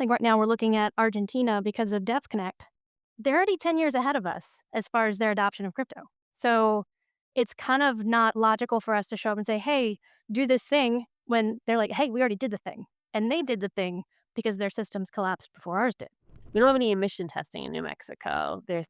Like right now, we're looking at Argentina because of Dev Connect. They're already 10 years ahead of us as far as their adoption of crypto. So it's kind of not logical for us to show up and say, hey, do this thing when they're like, hey, we already did the thing. And they did the thing because their systems collapsed before ours did. We don't have any emission testing in New Mexico. There's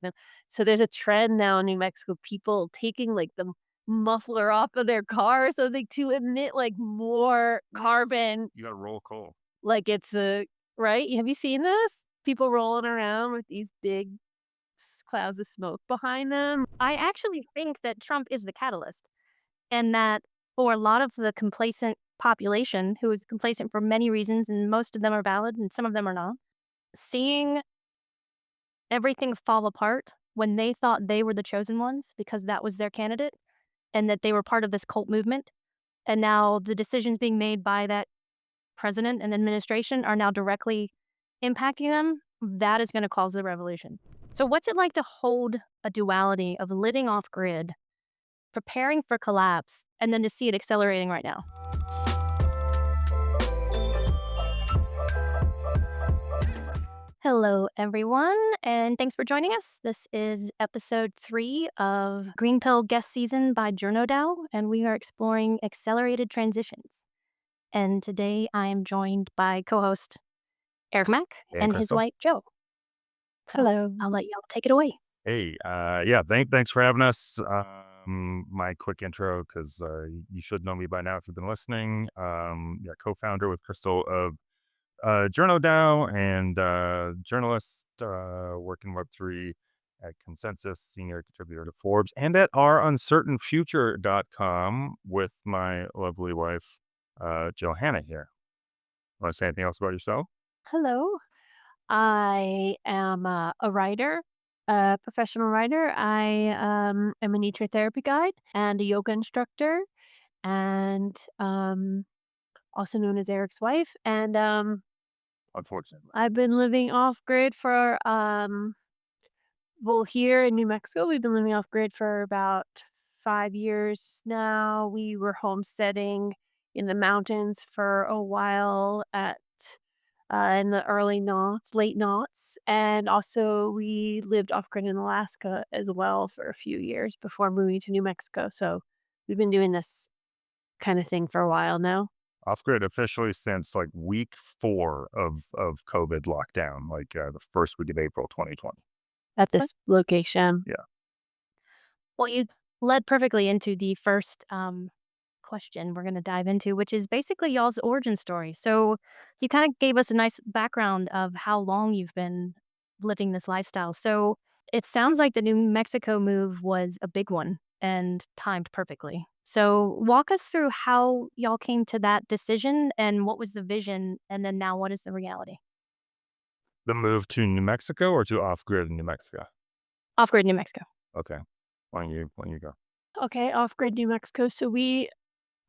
a trend now in New Mexico, people taking like the muffler off of their car so they to emit like more carbon. You gotta roll coal. Like it's a right? Have you seen this? People rolling around with these big clouds of smoke behind them. I actually think that Trump is the catalyst, and that for a lot of the complacent population who is complacent for many reasons, and most of them are valid and some of them are not, seeing everything fall apart when they thought they were the chosen ones because that was their candidate and that they were part of this cult movement. And now the decisions being made by that president and administration are now directly impacting them, that is going to cause the revolution. So, what's it like to hold a duality of living off grid, preparing for collapse, and then to see it accelerating right now? Hello, everyone, and thanks for joining us. This is episode 3 of Green Pill Guest Season by JournoDAO, and we are exploring accelerated transitions. And today I am joined by co host Eric Mack And and his Crystal. wife, Joe. So Hello. I'll let y'all take it away. Hey, yeah, thanks for having us. My quick intro, because you should know me by now if you've been listening. Yeah, co-founder with Crystal of JournoDAO and journalist working Web3 at Consensus, senior contributor to Forbes, and at ouruncertainfuture.com with my lovely wife, Johanna here. Want to say anything else about yourself? Hello. I am a writer, a professional writer. I am a nature therapy guide and a yoga instructor, and also known as Eric's wife. And Unfortunately. I've been living off grid for, well, here in New Mexico, we've been living off grid for about 5 years now. We were homesteading in the mountains for a while in the early noughts, late noughts, and also we lived off grid in Alaska as well for a few years before moving to New Mexico. So we've been doing this kind of thing for a while now. Off grid officially since like week 4 of COVID lockdown, like the first week of April 2020. At this location. Yeah. Well, you led perfectly into the first question we're going to dive into, which is basically y'all's origin story. So you kind of gave us a nice background of how long you've been living this lifestyle. So it sounds like the New Mexico move was a big one and timed perfectly. So walk us through how y'all came to that decision and what was the vision, and then now what is the reality? The move to New Mexico or to off grid in New Mexico? Off grid New Mexico. Okay. Why don't you go? Okay, off grid New Mexico. So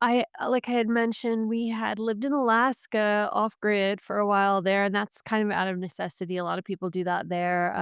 like I had mentioned, we had lived in Alaska off grid for a while there, and that's kind of out of necessity. A lot of people do that there.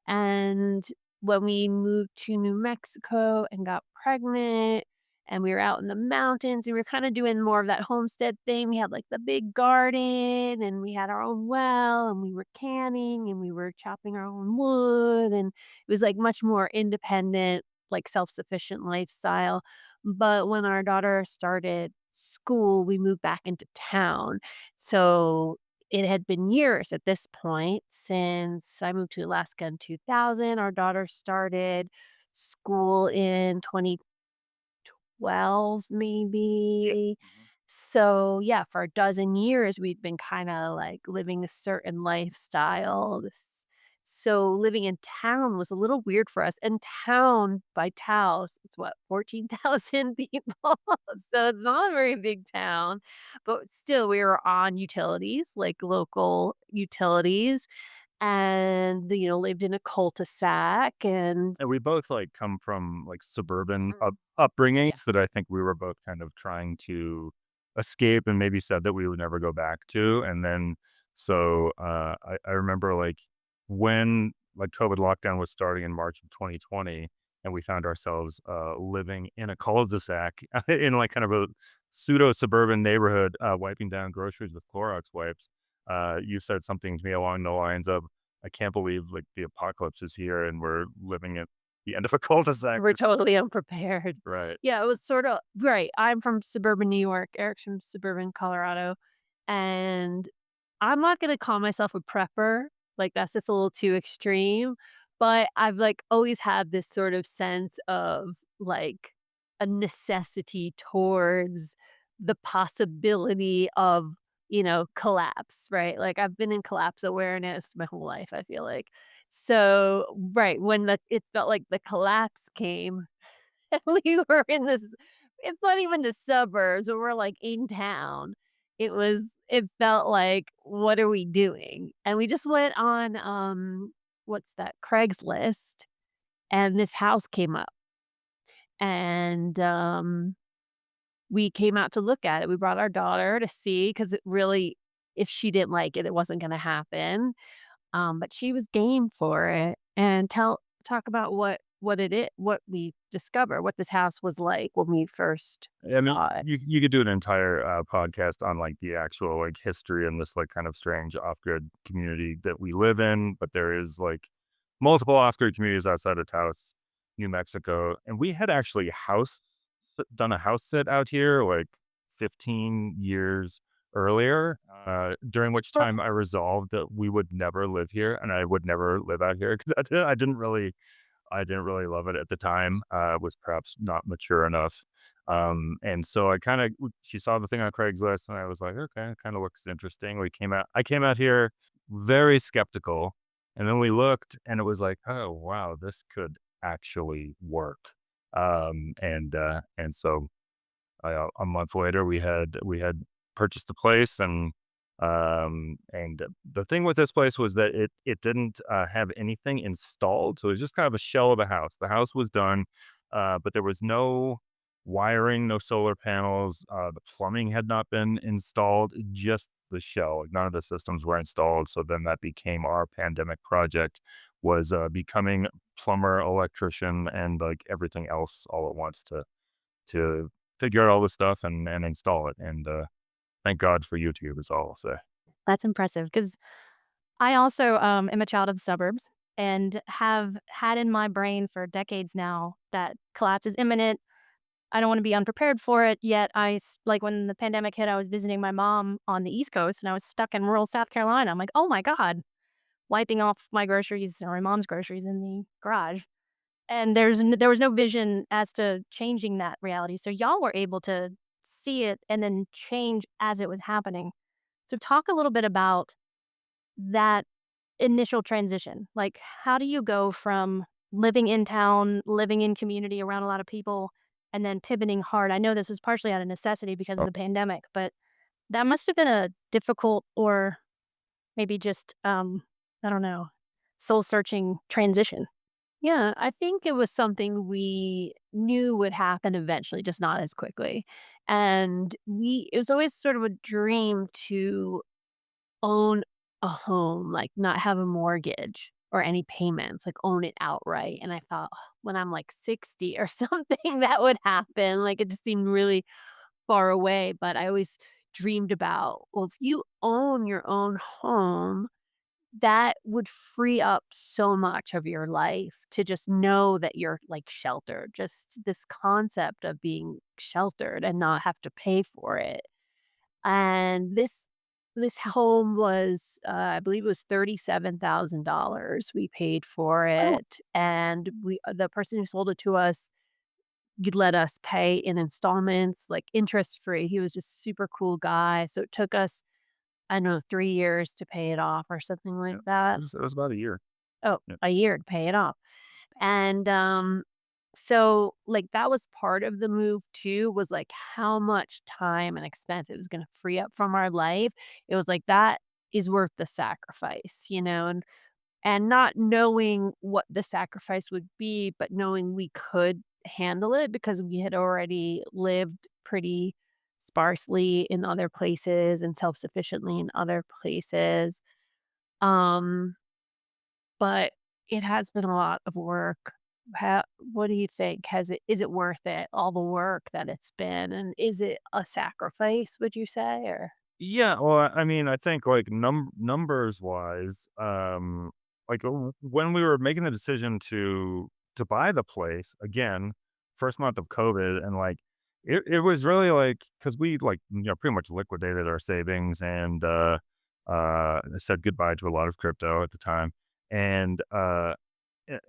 And when we moved to New Mexico and got pregnant, and we were out in the mountains, and we were kind of doing more of that homestead thing. We had like the big garden, and we had our own well, and we were canning, and we were chopping our own wood, and it was like much more independent, like self sufficient lifestyle. But when our daughter started school, we moved back into town. So it had been years at this point since I moved to Alaska in 2000. Our daughter started school in 2012, maybe. Mhm. So, yeah, for a dozen years, we'd been kind of like living a certain lifestyle. So, living in town was a little weird for us. And town by Taos, it's what, 14,000 people. So, it's not a very big town, but still, we were on utilities, like local utilities, and, lived in a cul-de-sac. And And we both like come from like suburban yeah. upbringings that I think we were both kind of trying to escape and maybe said that we would never go back to. And then I remember like when like COVID lockdown was starting in March of 2020, and we found ourselves living in a cul-de-sac in like kind of a pseudo suburban neighborhood, wiping down groceries with Clorox wipes. You said something to me along the lines of, "I can't believe like the apocalypse is here and we're living at the end of a cul-de-sac." We're totally unprepared. Right. Yeah, it was sorta right, I'm from suburban New York, Eric's from suburban Colorado, and I'm not gonna call myself a prepper, like, that's just a little too extreme, but I've, like, always had this sort of sense of, like, a necessity towards the possibility of, collapse, right? Like, I've been in collapse awareness my whole life, I feel like. So, right, when it felt like the collapse came, we were in this it's not even the suburbs, but we're, like, in town. It felt like, "What are we doing?" And we just went on, what's that? Craigslist, and this house came up, and, we came out to look at it. We brought our daughter to see because it really if she didn't like it, it wasn't gonna happen. But she was game for it, and talk about what we discovered, what this house was like when we first I mean, saw it. you could do an entire podcast on like the actual like history and this like kind of strange off-grid community that we live in, but there is like multiple off-grid communities outside of Taos, New Mexico, and we had actually done a house sit out here like 15 years earlier, during which Huh. time I resolved that we would never live here and I would never live out here because I didn't really love it at the time, was perhaps not mature enough. And so she saw the thing on Craigslist and I was like, okay, it kind of looks interesting. I came out here very skeptical. And then we looked and it was like, oh, wow, this could actually work. And so a month later we had purchased the place and the thing with this place was that it didn't have anything installed, so it was just kind of a shell of a house. The house was done, but there was no wiring, no solar panels. The plumbing had not been installed, just the shell. Like, none of the systems were installed. So then that became our pandemic project, was becoming plumber, electrician, and like everything else all at once to figure out all this stuff and install it. And thank God for YouTube is all I'll say. That's impressive because I also, am a child of the suburbs and have had in my brain for decades now that collapse is imminent. I don't wanna be unprepared for it, yet like, when the pandemic hit, I was visiting my mom on the East Coast, and I was stuck in rural South Carolina. I'm like, "Oh my god," wiping off my groceries or my mom's groceries in the garage, and there was no vision as to changing that reality, so y'all were able to see it and then change as it was happening. So talk a little bit about that initial transition. Like, how do you go from living in town, living in community around a lot of people, and then pivoting hard? I know this was partially out of necessity because of Oh, the pandemic, but that must have been a difficult or maybe just, I don't know, soul searching transition. Yeah, I think it was something we knew would happen eventually, just not as quickly, and we it was always sort of a dream to own a home, like, not have a mortgage or any payments, like, own it outright, and I thought, "Ugh, when I'm, like, 60 or something, that would happen," like, it just seemed really far away, but I always dreamed about, well, if you own your own home, that would free up so much of your life to just know that you're, like, sheltered, just this concept of being sheltered and not have to pay for it. And this home was, I believe it was $37,000 we paid for Oh, it, and the person who sold it to us could let us pay in installments, like, interest-free. He was just super cool guy, so it took us, I don't know, 3 years to pay it off or something yeah. like that. It was about a year. Oh, Yeah. a year to pay it off. And, so, like, that was part of the move too, was, like, how much time and expense it was gonna free up from our life. It was like, that is worth the sacrifice, and not knowing what the sacrifice would be, but knowing we could handle it because we had already lived pretty sparsely in other places and self-sufficiently in other places. Um but it has been a lot of work. What do you think? Is it worth it, all the work that it's been, and is it a sacrifice, would you say, or Yeah, well, I mean, I think like numbers wise, like when we were making the decision to buy the place again, first month of COVID, and like it was really like because we like pretty much liquidated our savings and said goodbye to a lot of crypto at the time, and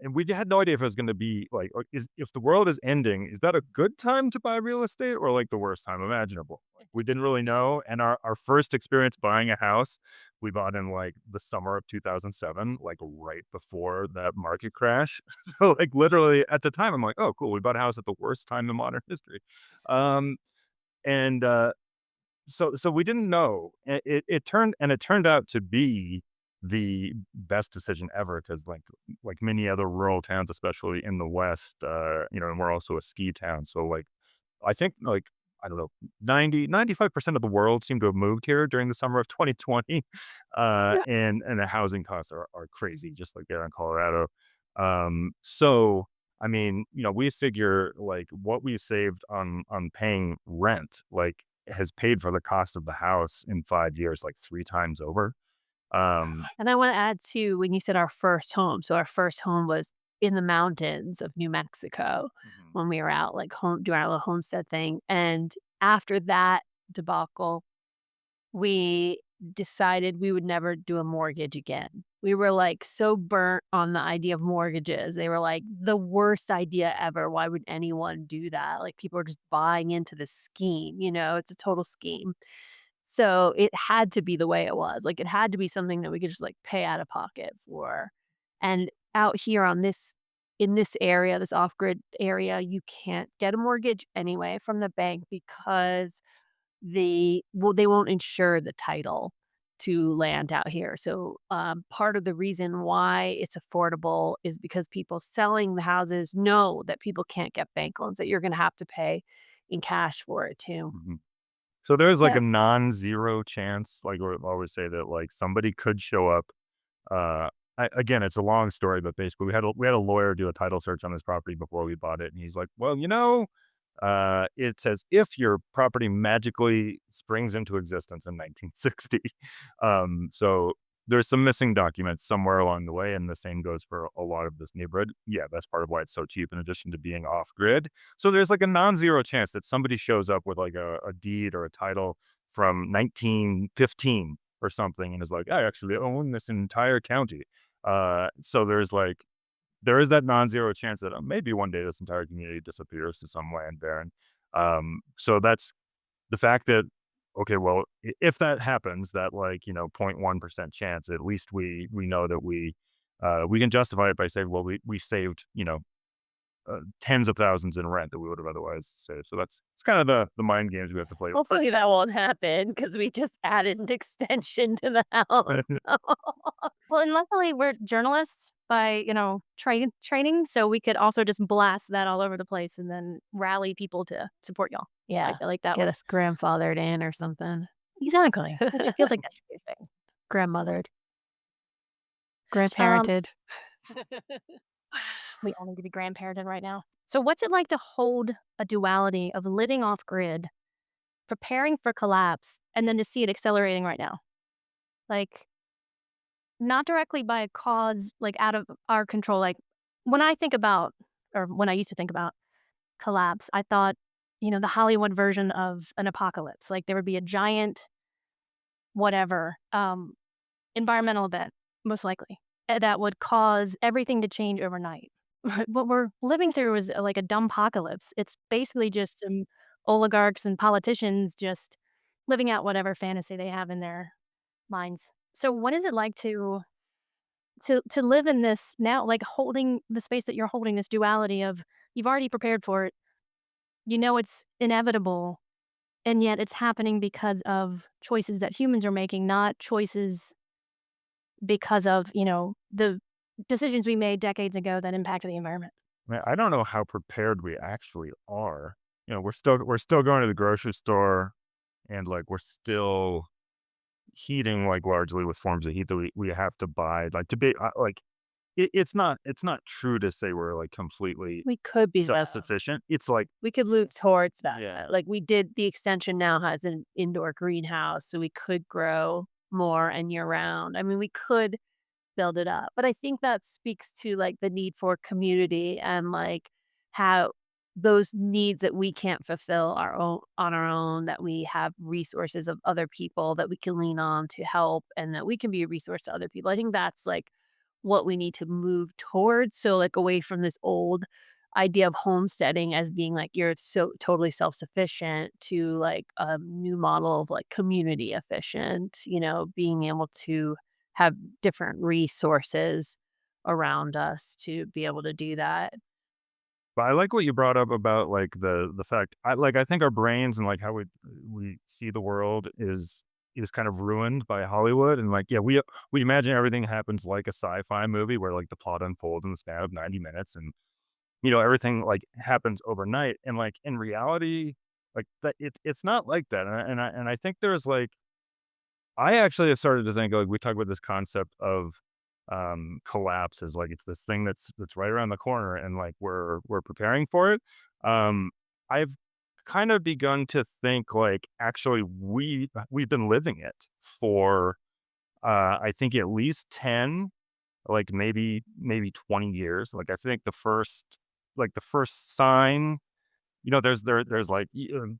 and we had no idea if it was going to be like, is if the world is ending, is that a good time to buy real estate or like the worst time imaginable? Like, we didn't really know. And our first experience buying a house, we bought in like the summer of 2007, like right before that market crash. So, like, literally at the time, I'm like, oh, cool. We bought a house at the worst time in modern history. Um, and so we didn't know. It turned out to be the best decision ever because like many other rural towns, especially in the West, and we're also a ski town. So like I think like I don't know, 95% of the world seemed to have moved here during the summer of 2020. Yeah. And the housing costs are crazy, just like there in Colorado. So I mean, we figure like what we saved on paying rent, like has paid for the cost of the house in 5 years, like three times over. Um, And I wanna add too, when you said our first home, so our first home was in the mountains of New Mexico Mhm. when we were out, like, doing our little homestead thing, and after that debacle, we decided we would never do a mortgage again. We were, like, so burnt on the idea of mortgages. They were, like, the worst idea ever. Why would anyone do that? Like, people are just buying into the scheme, It's a total scheme. So, it had to be the way it was. Like, it had to be something that we could just, like, pay out of pocket for. And out here on this in this area, this off-grid area, you can't get a mortgage anyway from the bank because they won't insure the title to land out here. So, part of the reason why it's affordable is because people selling the houses know that people can't get bank loans, that you're gonna have to pay in cash for it too. mhm. So there's like Yeah. a non-zero chance, like we always say that like somebody could show up. Uh, again, it's a long story, but basically we had a lawyer do a title search on this property before we bought it, and he's like, "Well, it says if your property magically springs into existence in 1960." So there's some missing documents somewhere along the way, and the same goes for a lot of this neighborhood. Yeah, that's part of why it's so cheap, in addition to being off grid. So there's like a non-zero chance that somebody shows up with like a deed or a title from 1915 or something and is like, I actually own this entire county. So there is that non-zero chance that maybe one day this entire community disappears to some land baron. So that's the fact that okay, well, if that happens, that like 0.1% chance, at least we know that we can justify it by saying, well, we saved tens of thousands in rent that we would have otherwise saved. So that's it's kind of the mind games we have to play. Hopefully that won't happen because we just added an extension to the house. Well, and luckily we're journalists by, training, so we could also just blast that all over the place and then rally people to support y'all. I Yeah, feel like that get would us grandfathered in or something. exactly. It feels like that should be a thing. Grandmothered, Um, grandparented. we all need to be grandparented right now. So what's it like to hold a duality of living off grid, preparing for collapse, and then to see it accelerating right now? Like, not directly by a cause, like, out of our control, like, when I think about or when I used to think about collapse, I thought, the Hollywood version of an apocalypse, like, there would be a giant whatever, environmental event, most likely, that would cause everything to change overnight. What we're living through is, like, a dumb apocalypse. It's basically just some oligarchs and politicians just living out whatever fantasy they have in their minds. So what is it like to live in this now, like, holding the space that you're holding, this duality of you've already prepared for it, it's inevitable, and yet it's happening because of choices that humans are making, not choices because of, the decisions we made decades ago that impacted the environment. Man, I don't know how prepared we actually are. We're still going to the grocery store and like we're still heating like largely with forms of heat that we have to buy like to be like it's not true to say we're like completely We could be though. self-sufficient. It's like, We could move towards that. yeah. Like we did the extension now has an indoor greenhouse, so we could grow more and year round. I mean, we could build it up. But I think that speaks to like the need for community and like how those needs that we can't fulfill our own on our own, that we have resources of other people that we can lean on to help and that we can be a resource to other people. I think that's like what we need to move towards. So like away from this old idea of homesteading as being like you're so totally self-sufficient to like a new model of like community efficient, being able to have different resources around us to be able to do that. But I like what you brought up about like the fact I think our brains and like how we see the world is kind of ruined by Hollywood. And like, yeah, we imagine everything happens like a sci-fi movie where like the plot unfolds in the span of 90 minutes, and everything like happens overnight. And like in reality, like that it's not like that. And I think there's like, I actually have started to think, like, we talk about this concept of collapse is like it's this thing that's right around the corner, and like we're preparing for it. Um I've kind of begun to think like actually we've been living it for I think at least 10, like maybe 20 years. Like I think the first sign, there's like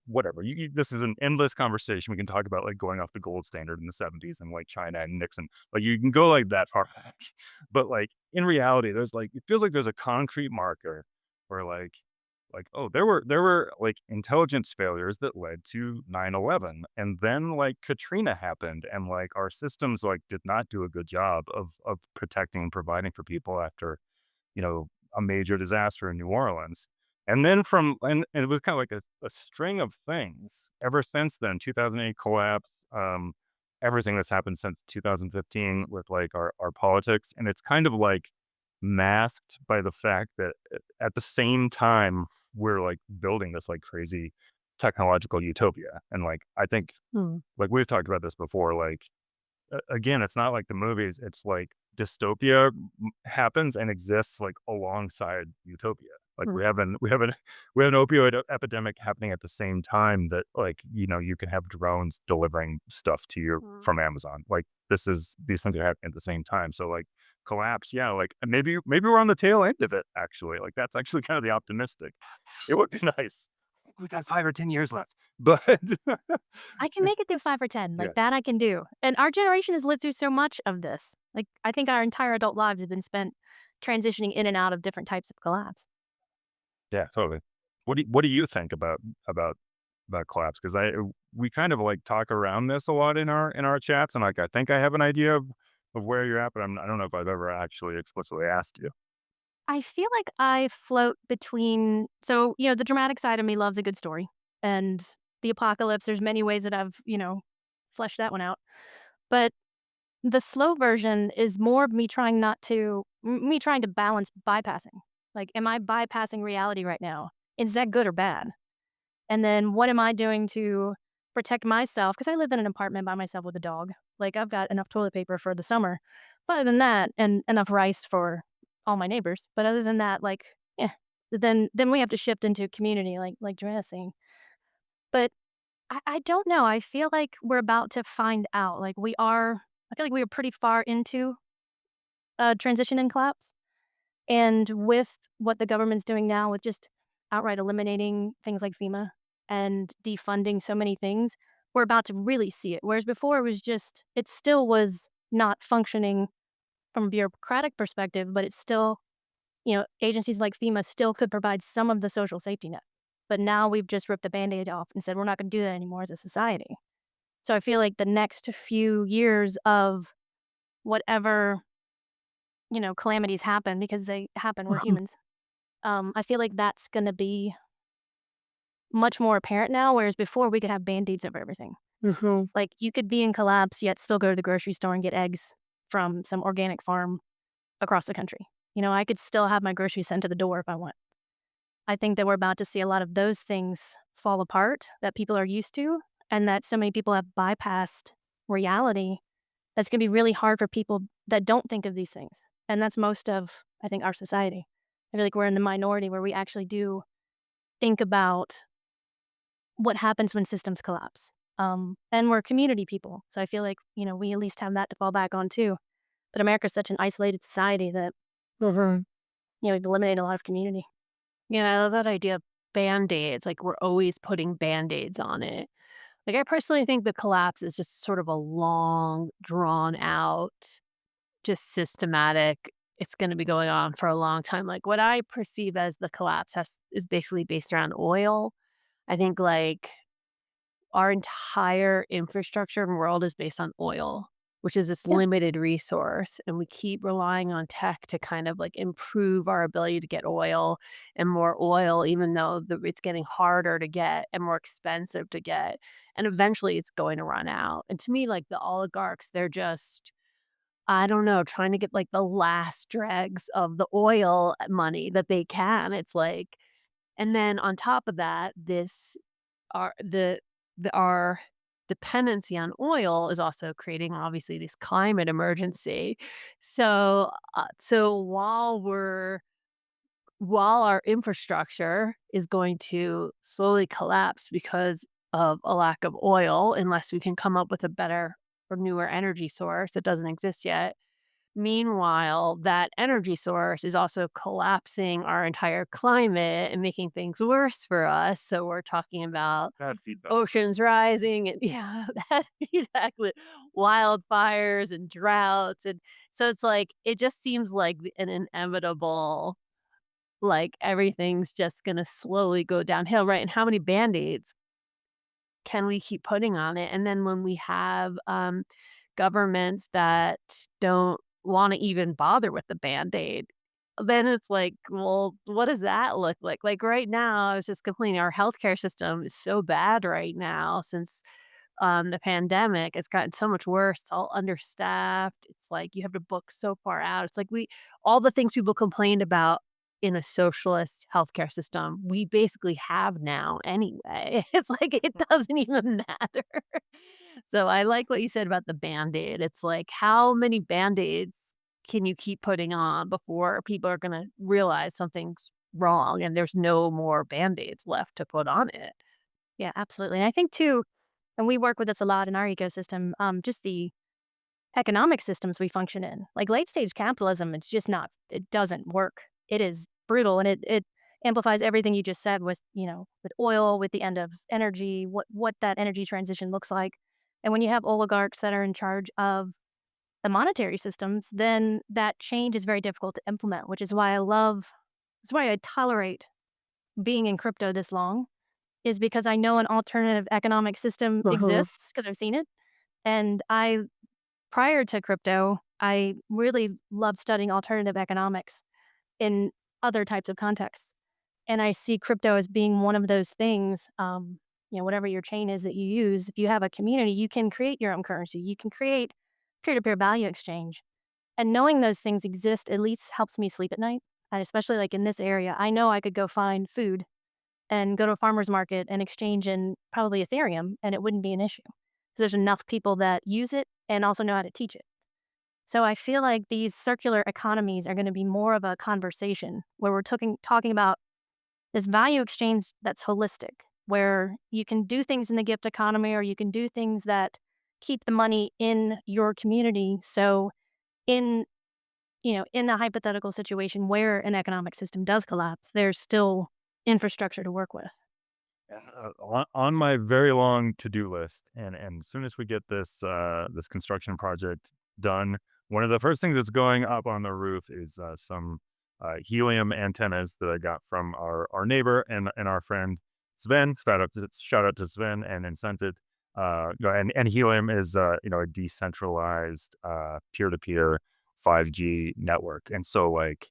whatever. This is an endless conversation. We can talk about like going off the gold standard in the '70s and like China and Nixon. Like you can go like that far back, but like in reality, there's like it feels like there's a concrete marker where oh, there were like intelligence failures that led to 9/11, and then like Katrina happened, and like our systems like did not do a good job of protecting and providing for people after you know, a major disaster in New Orleans. And then and it was kind of like a string of things ever since then. 2008 collapse, everything that's happened since 2015 with like our politics. And it's kind of like masked by the fact that at the same time, we're like building this like crazy technological utopia. And like, I think, Hmm. like we've talked about this before, like, again, it's not like the movies. It's like dystopia happens and exists like alongside utopia. Like Hmm. we have an opioid epidemic happening at the same time that like you can have drones delivering stuff to you Hmm. from Amazon. Like these things are happening at the same time. So like collapse, yeah. Like maybe we're on the tail end of it. Actually, like that's actually kind of the optimistic. It would be nice. We got 5 or 10 years left, but I can make it through 5 or 10, yeah, like, that I can do, and our generation has lived through so much of this. Like, I think our entire adult lives have been spent transitioning in and out of different types of collapse. yeah, totally. What do you think about collapse? Because we kind of like talk around this a lot in our chats, and like I think I have an idea of where you're at, but I don't know if I've ever actually explicitly asked you. I feel like I float between the dramatic side of me loves a good story, and the apocalypse, there's many ways that I've, fleshed that one out, but the slow version is more of me trying to balance bypassing. Like, am I bypassing reality right now? Is that good or bad? And then what am I doing to protect myself? Because I live in an apartment by myself with a dog. Like, I've got enough toilet paper for the summer. But other than that, and enough rice for all my neighbors. But other than that, like, yeah. Then we have to shift into community, like dressing. But I don't know. I feel like we're about to find out. I feel like we are pretty far into transition and collapse. And with what the government's doing now with just outright eliminating things like FEMA and defunding so many things, we're about to really see it. Whereas before it still was not functioning from a bureaucratic perspective, but it's still, agencies like FEMA still could provide some of the social safety net. But now we've just ripped the band-aid off and said we're not going to do that anymore as a society. So I feel like the next few years of whatever, calamities happen because they happen, we're humans. I feel like that's gonna be much more apparent now, whereas before we could have Band-Aids over everything. Mhm. Like, you could be in collapse, yet still go to the grocery store and get eggs from some organic farm across the country. I could still have my groceries sent to the door if I want. I think that we're about to see a lot of those things fall apart that people are used to, and that so many people have bypassed reality. That's gonna be really hard for people that don't think of these things. And that's most of, I think, our society. I feel like we're in the minority where we actually do think about what happens when systems collapse. And we're community people. So I feel like, we at least have that to fall back on too. But America's such an isolated society that, we've eliminated a lot of community. Yeah, I love that idea of band-aids, like, we're always putting band-aids on it. Like, I personally think the collapse is just sort of a long, drawn out, just systematic it's gonna be going on for a long time. Like, what I perceive as the collapse is basically based around oil. I think, like, our entire infrastructure and world is based on oil, which is this Yeah. limited resource, and we keep relying on tech to kind of, like, improve our ability to get oil and more oil, even though it's getting harder to get and more expensive to get, and eventually it's going to run out, and to me, like, the oligarchs, they're just, I don't know, trying to get, like, the last dregs of the oil money that they can. It's like and then on top of that, this our our dependency on oil is also creating obviously this climate emergency. So while our infrastructure is going to slowly collapse because of a lack of oil, unless we can come up with a better or newer energy source that doesn't exist yet. Meanwhile, that energy source is also collapsing our entire climate and making things worse for us. So we're talking about Bad feedback. oceans rising and yeah, that exactly. Wildfires and droughts. And so it's like, it just seems like an inevitable, like everything's just going to slowly go downhill, right? And how many band aids can we keep putting on it? And then when we have governments that don't want to even bother with the band-aid, then it's like, well, what does that look like? Like right now, I was just complaining, our healthcare system is so bad right now since the pandemic. It's gotten so much worse. It's all understaffed. It's like you have to book so far out. It's like all the things people complained about in a socialist healthcare system, we basically have now anyway. It's like it doesn't even matter. So I like what you said about the Band-Aid. It's like, how many Band-Aids can you keep putting on before people are gonna realize something's wrong and there's no more Band-Aids left to put on it? Yeah, absolutely. And I think too, and we work with this a lot in our ecosystem, just the economic systems we function in. Like late stage capitalism, it's just not, it doesn't work. It is brutal and it amplifies everything you just said with, with oil, with the end of energy, what that energy transition looks like. And when you have oligarchs that are in charge of the monetary systems, then that change is very difficult to implement, which is why that's why I tolerate being in crypto this long, is because I know an alternative economic system exists because I've seen it. And prior to crypto, I really loved studying alternative economics in other types of contexts. And I see crypto as being one of those things. Whatever your chain is that you use, if you have a community, you can create your own currency. You can create peer-to-peer value exchange. And knowing those things exist at least helps me sleep at night. And especially like in this area, I know I could go find food and go to a farmer's market and exchange in probably Ethereum, and it wouldn't be an issue. 'Cause there's enough people that use it and also know how to teach it. So I feel like these circular economies are gonna be more of a conversation where we're talking about this value exchange that's holistic, where you can do things in the gift economy or you can do things that keep the money in your community. So in in a hypothetical situation where an economic system does collapse, there's still infrastructure to work with. On my very long to-do list, and as soon as we get this construction project done, one of the first things that's going up on the roof is some helium antennas that I got from our neighbor and our friend Sven. Shout out to Sven and Incented. And helium is a decentralized peer-to-peer 5G network, and so like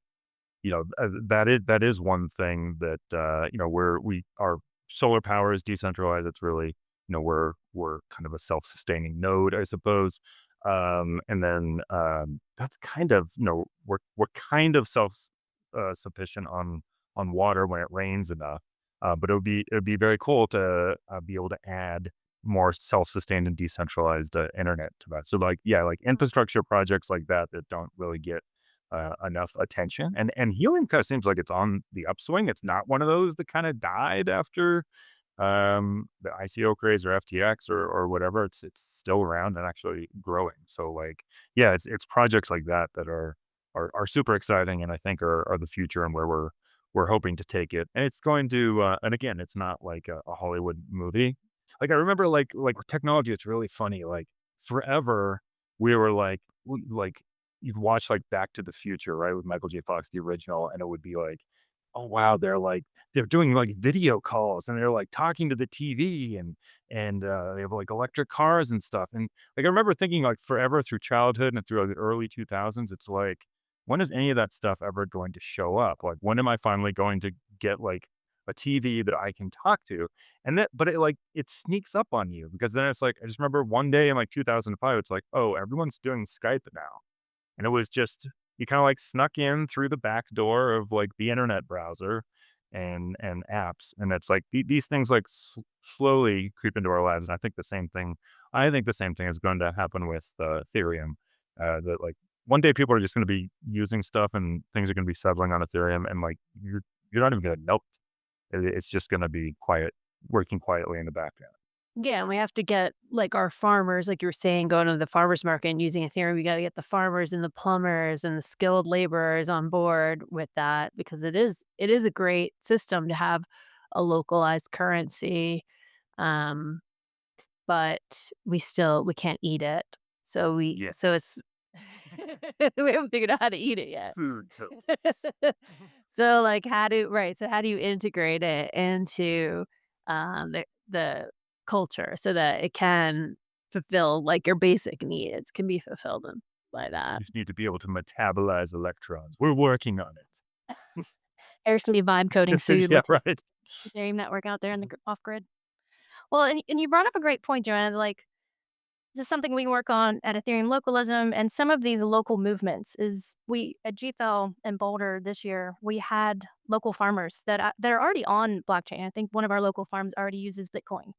that is one thing that where we our solar power is decentralized. It's really we're kind of a self-sustaining node, I suppose. And then that's kind of we're kind of self sufficient on water when it rains enough. But it would be very cool to be able to add more self-sustained and decentralized internet to that. So like yeah, like infrastructure projects like that that don't really get enough attention. And helium kind of seems like it's on the upswing. It's not one of those that kind of died after the ICO craze or FTX or whatever. It's still around and actually growing. So like, yeah, it's projects like that that are super exciting, and I think are the future and where we're hoping to take it. And it's going to and again, it's not like a Hollywood movie. Like I remember like with technology, it's really funny. Like forever we were like you'd watch like Back to the Future, right? With Michael J. Fox, the original, and it would be like, oh wow, they're doing like video calls and they're like talking to the TV and they have like electric cars and stuff. And like I remember thinking like forever through childhood and through like, the early 2000s, it's like, when is any of that stuff ever going to show up? Like when am I finally going to get like a TV that I can talk to? And that, but it like it sneaks up on you because then it's like I just remember one day in like 2005, it's like, oh, everyone's doing Skype now. And it was just you kinda, like, snuck in through the back door of, like, the internet browser and apps, and it's like these things, like, slowly creep into our lives, and I think the same thing is going to happen with, Ethereum, that, like, one day people are just gonna be using stuff and things are gonna be settling on Ethereum, and, like, you're not even gonna know it. It's just gonna be quiet, working quietly in the background. Yeah, and we have to get, like, our farmers, like you were saying, going to the farmer's market and using Ethereum, we gotta get the farmers and the plumbers and the skilled laborers on board with that because it is a great system to have a localized currency, um, but we can't eat it. Yeah. So it's we haven't figured out how to eat it yet. Food tokens. So, like, how do you integrate it into, the culture so that it can fulfill, like, your basic needs can be fulfilled by You that? just need to be able to metabolize electrons. We're working on it. There's gonna be vibe coding soon Yeah, with the right. Ethereum network out there in the off grid. Well, and you brought up a great point, Joanna, like, this is something we work on at Ethereum Localism, and some of these local movements is we at GFL and Boulder this year, we had local farmers that are already on blockchain. I think one of our local farms already uses Bitcoin.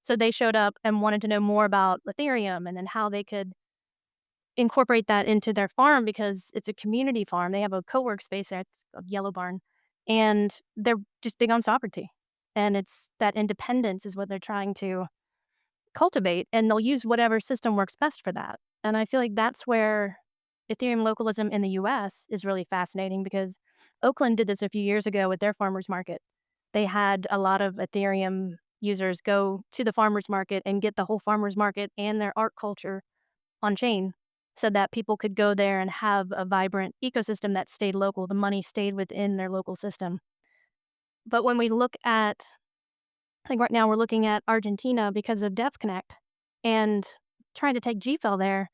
So they showed up and wanted to know more about Ethereum and then how they could incorporate that into their farm because it's a community farm. They have a co-work space there, it's a yellow barn, and they're just big on sovereignty. And it's that independence is what they're trying to cultivate, and they'll use whatever system works best for that. And I feel like that's where Ethereum localism in the US is really fascinating because Oakland did this a few years ago with their farmers market. They had a lot of Ethereum users go to the farmers market and get the whole farmers market and their art culture on chain so that people could go there and have a vibrant ecosystem that stayed local. The money stayed within their local system. But when we look at like right now we're looking at Argentina because of Dev Connect and trying to take GFL there,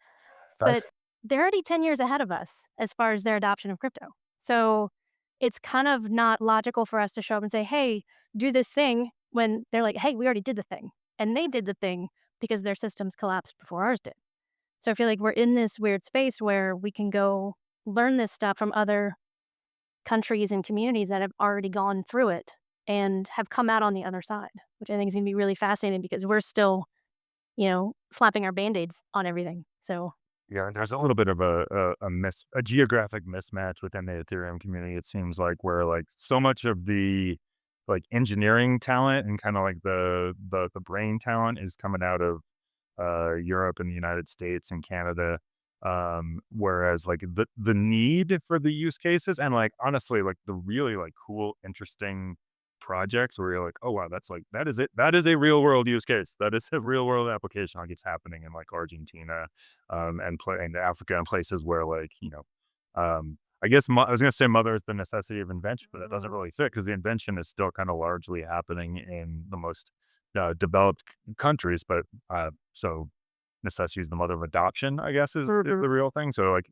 but That's they're already 10 years ahead of us as far as their adoption of crypto. So it's kind of not logical for us to show up and say, hey, do this thing when they're like, hey, we already did the thing. And they did the thing because their systems collapsed before ours did. So I feel like we're in this weird space where we can go learn this stuff from other countries and communities that have already gone through it and have come out on the other side, which I think is gonna be really fascinating because we're still, slapping our Band-Aids on everything. So yeah, and there's a little bit of a geographic mismatch within the Ethereum community, it seems like, where, like, so much of the, like, engineering talent and kinda, like, the brain talent is coming out of, Europe and the United States and Canada, whereas, like, the need for the use cases and, like, honestly, like, the really, like, cool, interesting projects where you're like, "Oh, wow, that's, like that is it. That is a real world use case. That is a real world application," like, it's happening in, like, Argentina and Africa and places where like I guess I was gonna say mother is the necessity of invention, but that doesn't really fit because the invention is still kind of largely happening in the most developed countries. But so necessity is the mother of adoption, I guess, is mhm. the real thing. So like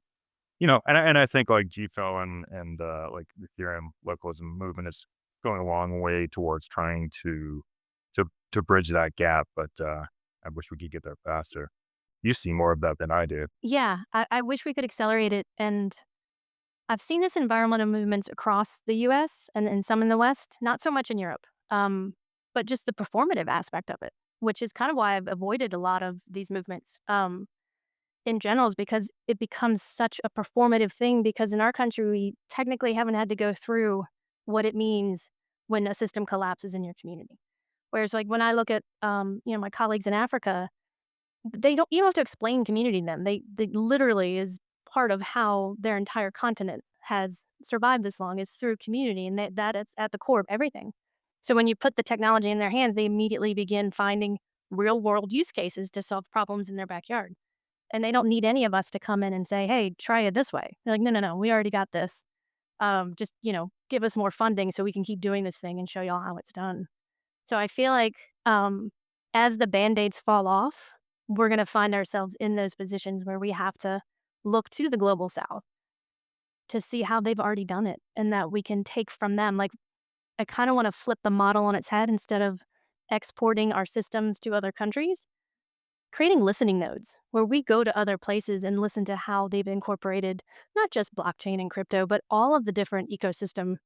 and I think like GFL and like the Ethereum localism movement is going a long way towards trying to to bridge that gap. But I wish we could get there faster. You see more of that than I do. Yeah, I wish we could accelerate it, and I've seen this environmental movements across the US and some in the West, not so much in Europe, but just the performative aspect of it, which is kind of why I've avoided a lot of these movements. in general is because it becomes such a performative thing because in our country, we technically haven't had to go through what it means when a system collapses in your community. Whereas, like, when I look at, my colleagues in Africa, they don't you don't have to explain community to them. They literally is part of how their entire continent has survived this long is through community, and that is at the core of everything. So when you put the technology in their hands, they immediately begin finding real world use cases to solve problems in their backyard. And they don't need any of us to come in and say, "Hey, try it this way." They're like, "No, no, no, we already got this. Just, give us more funding so we can keep doing this thing and show y'all how it's done." So I feel like, as the Band-Aids fall off, we're gonna find ourselves in those positions where we have to look to the Global South to see how they've already done it and that we can take from them. Like, I kinda wanna flip the model on its head instead of exporting our systems to other countries, creating listening nodes where we go to other places and listen to how they've incorporated not just blockchain and crypto, but all of the different ecosystem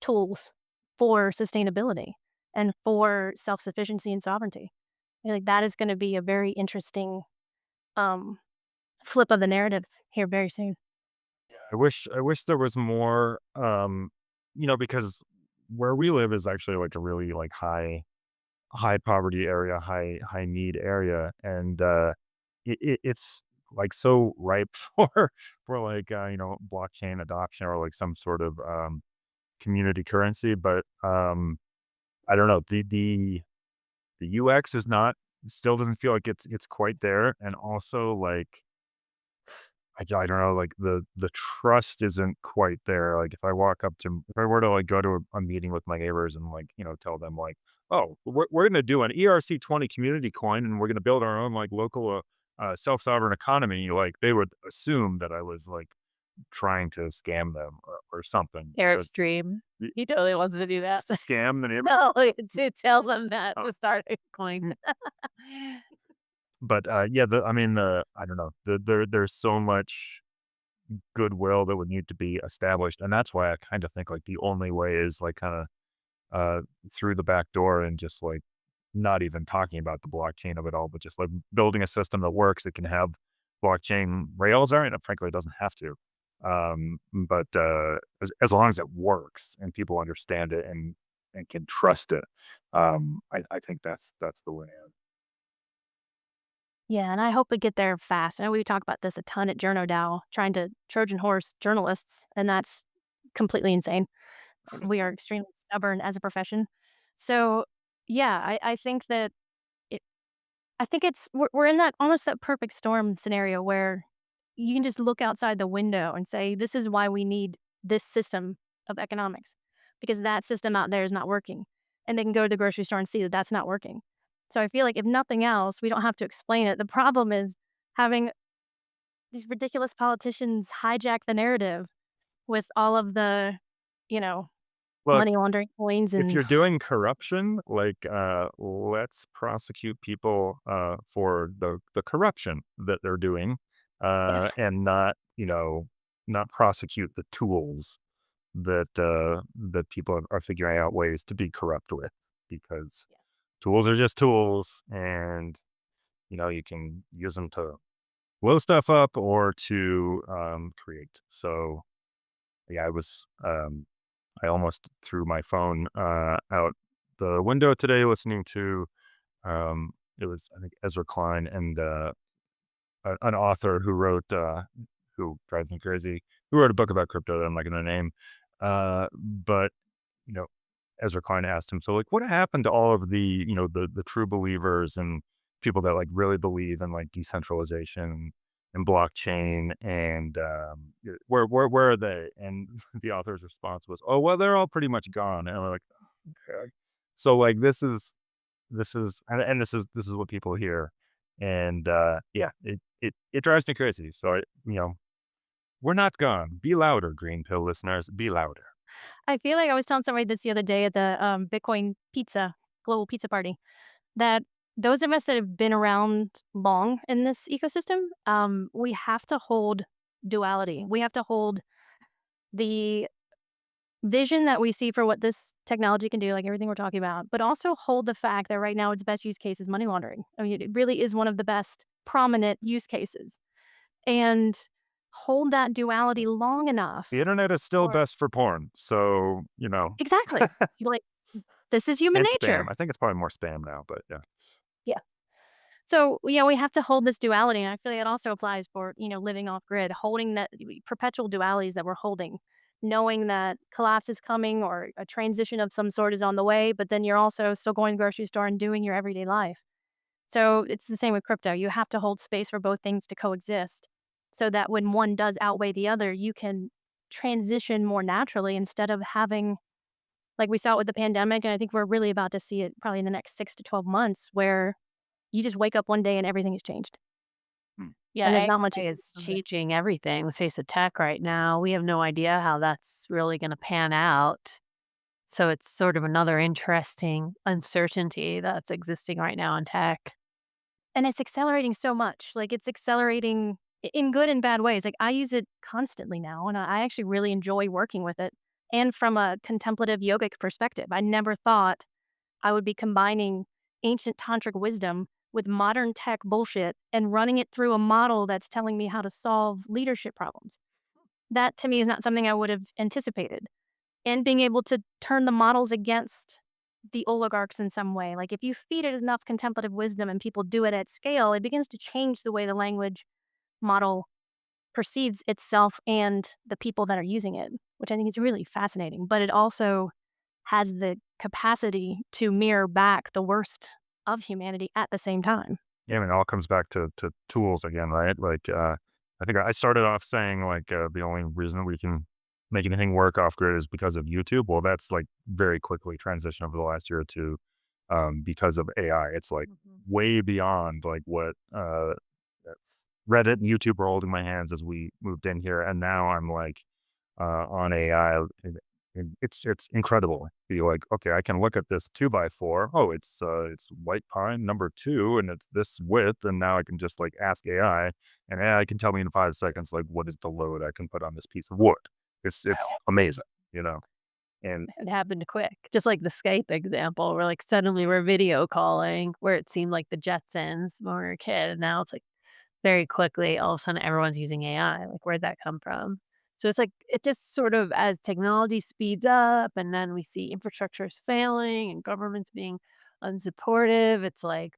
tools for sustainability and for self-sufficiency and sovereignty. I feel like that is gonna be a very interesting, um, flip of the narrative here very soon. I wish there was more, because where we live is actually like a really like high poverty area, high need area, and it's like so ripe for like blockchain adoption or like some sort of community currency. But I don't know, the UX is not still doesn't feel like it's quite there, and also like I don't know, like the trust isn't quite there. Like if I were to like go to a meeting with my neighbors and like, tell them like, oh, we're gonna do an ERC 20 community coin and we're gonna build our own like local self-sovereign economy, like they would assume that I was like trying to scam them or something. Eric's Because dream. He totally wants to do that. scam the neighbor. No, to tell them that Uh, to start a coin. but yeah, I don't know. There's so much goodwill that would need to be established. And that's why I kind of think like the only way is like kind of through the back door and just like not even talking about the blockchain of it all, but just like building a system that works that can have blockchain rails on it. And frankly, it doesn't have to. But as long as it works and people understand it and can trust it, I think that's the way. Yeah, and I hope we get there fast. I know we talk about this a ton at JournoDAO, trying to Trojan horse journalists, and that's completely insane. We are extremely stubborn as a profession. So, yeah, I think that it I think we're in that almost that perfect storm scenario where you can just look outside the window and say, "This is why we need this system of economics, because that system out there is not working." And they can go to the grocery store and see that that's not working. So I feel like if nothing else, we don't have to explain it. The problem is having these ridiculous politicians hijack the narrative with all of the, you know, Look, money laundering coins if and you're doing corruption, like, let's prosecute people, for the corruption that they're doing, yes. and not prosecute the tools that people are figuring out ways to be corrupt with, because tools are just tools, and, you can use them to blow stuff up or to, create. So, yeah, I almost threw my phone, out the window today listening to, it was, I think, Ezra Klein and, an author who drives me crazy, who wrote a book about crypto that I'm not gonna name. But, you know, Ezra Klein asked him, so, like, what happened to all of the true believers and people that, like, really believe in, like, decentralization and blockchain and, where are they? And the author's response was, "Oh, well, they're all pretty much gone." And we're like, "Okay." So, like, this is what people hear. And, yeah, it drives me crazy. So, we're not gone. Be louder, green pill listeners, be louder. I feel like I was telling somebody this the other day at the Bitcoin pizza, global pizza party, that those of us that have been around long in this ecosystem, we have to hold duality. We have to hold the vision that we see for what this technology can do, like everything we're talking about, but also hold the fact that right now its best use case is money laundering. I mean, it really is one of the best prominent use cases. and hold that duality long enough The internet is still for best for porn, so, exactly. You're like, this is human and spam. nature. I think it's probably more spam now, but yeah. Yeah. So, we have to hold this duality, and I feel like it also applies for, living off grid, holding that perpetual dualities that we're holding, knowing that collapse is coming or a transition of some sort is on the way, but then you're also still going to the grocery store and doing your everyday life. So it's the same with crypto. You have to hold space for both things to coexist so that when one does outweigh the other, you can transition more naturally instead of having, like we saw it with the pandemic. And I think we're really about to see it probably in the next 6 to 12 months where you just wake up one day and everything has changed Yeah, and there's AI not much you can is do about it. changing everything. The face of tech right now. We have no idea how that's really going to pan out. So it's sort of another interesting uncertainty that's existing right now in tech. And it's accelerating so much. Like it's accelerating in good and bad ways. Like I use it constantly now and I actually really enjoy working with it. And from a contemplative yogic perspective, I never thought I would be combining ancient tantric wisdom with modern tech bullshit and running it through a model that's telling me how to solve leadership problems. That to me is not something I would have anticipated. And being able to turn the models against the oligarchs in some way. Like if you feed it enough contemplative wisdom and people do it at scale, it begins to change the way the language model perceives itself and the people that are using it, which I think is really fascinating. But it also has the capacity to mirror back the worst of humanity at the same time. Yeah, I mean, it all comes back to tools again, right? Like, I think I started off saying like the only reason we can make anything work off grid is because of YouTube. Well, that's like very quickly transitioned over the last year or two because of AI. It's like Mhm. way beyond like what Reddit and YouTube were holding my hands as we moved in here, and now I'm like on AI. And it's incredible. You're like, okay, I can look at this 2x4. Oh, it's white pine number two, and it's this width, and now I can just like ask AI, and AI can tell me in 5 seconds like what is the load I can put on this piece of wood. It's amazing, you know. And It happened quick, just like the Skype example where, like, suddenly we're video calling where it seemed like the Jetsons when we were a kid, and now it's, like, very quickly, all of a sudden, everyone's using AI, like, where'd that come from? So it's like it just sort of as technology speeds up and then we see infrastructure is failing and governments being unsupportive, it's like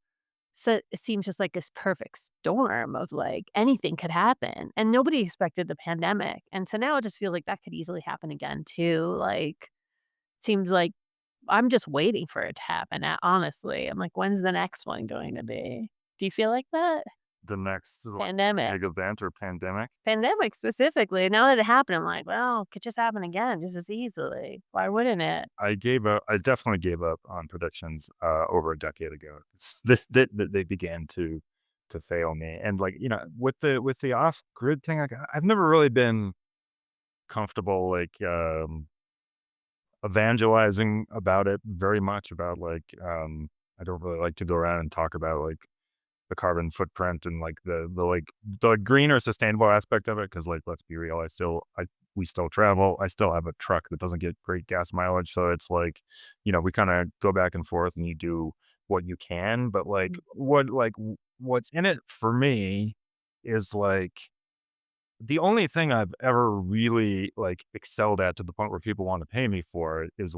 so it seems just like this perfect storm of, like, anything could happen, and nobody expected the pandemic, and so now it just feels like that could easily happen again too, like, seems like I'm just waiting for it to happen, honestly. I'm like, "When's the next one going to be?" Do you feel like that? the next like Pandemic. big event or pandemic, Pandemic specifically, now that it happened, I'm like, "Well, it could just happen again just as easily. Why wouldn't it?" I gave up. I definitely gave up on predictions over a decade ago. This they began to fail me, and like with the off grid thing, like, I've never really been comfortable like evangelizing about it very much. About like I don't really like to go around and talk about like the carbon footprint and like the green or sustainable aspect of it. Cause like, let's be real, we still travel. I still have a truck that doesn't get great gas mileage. So it's like, we kind of go back and forth and you do what you can, but like what's in it for me is like the only thing I've ever really like excelled at to the point where people want to pay me for it is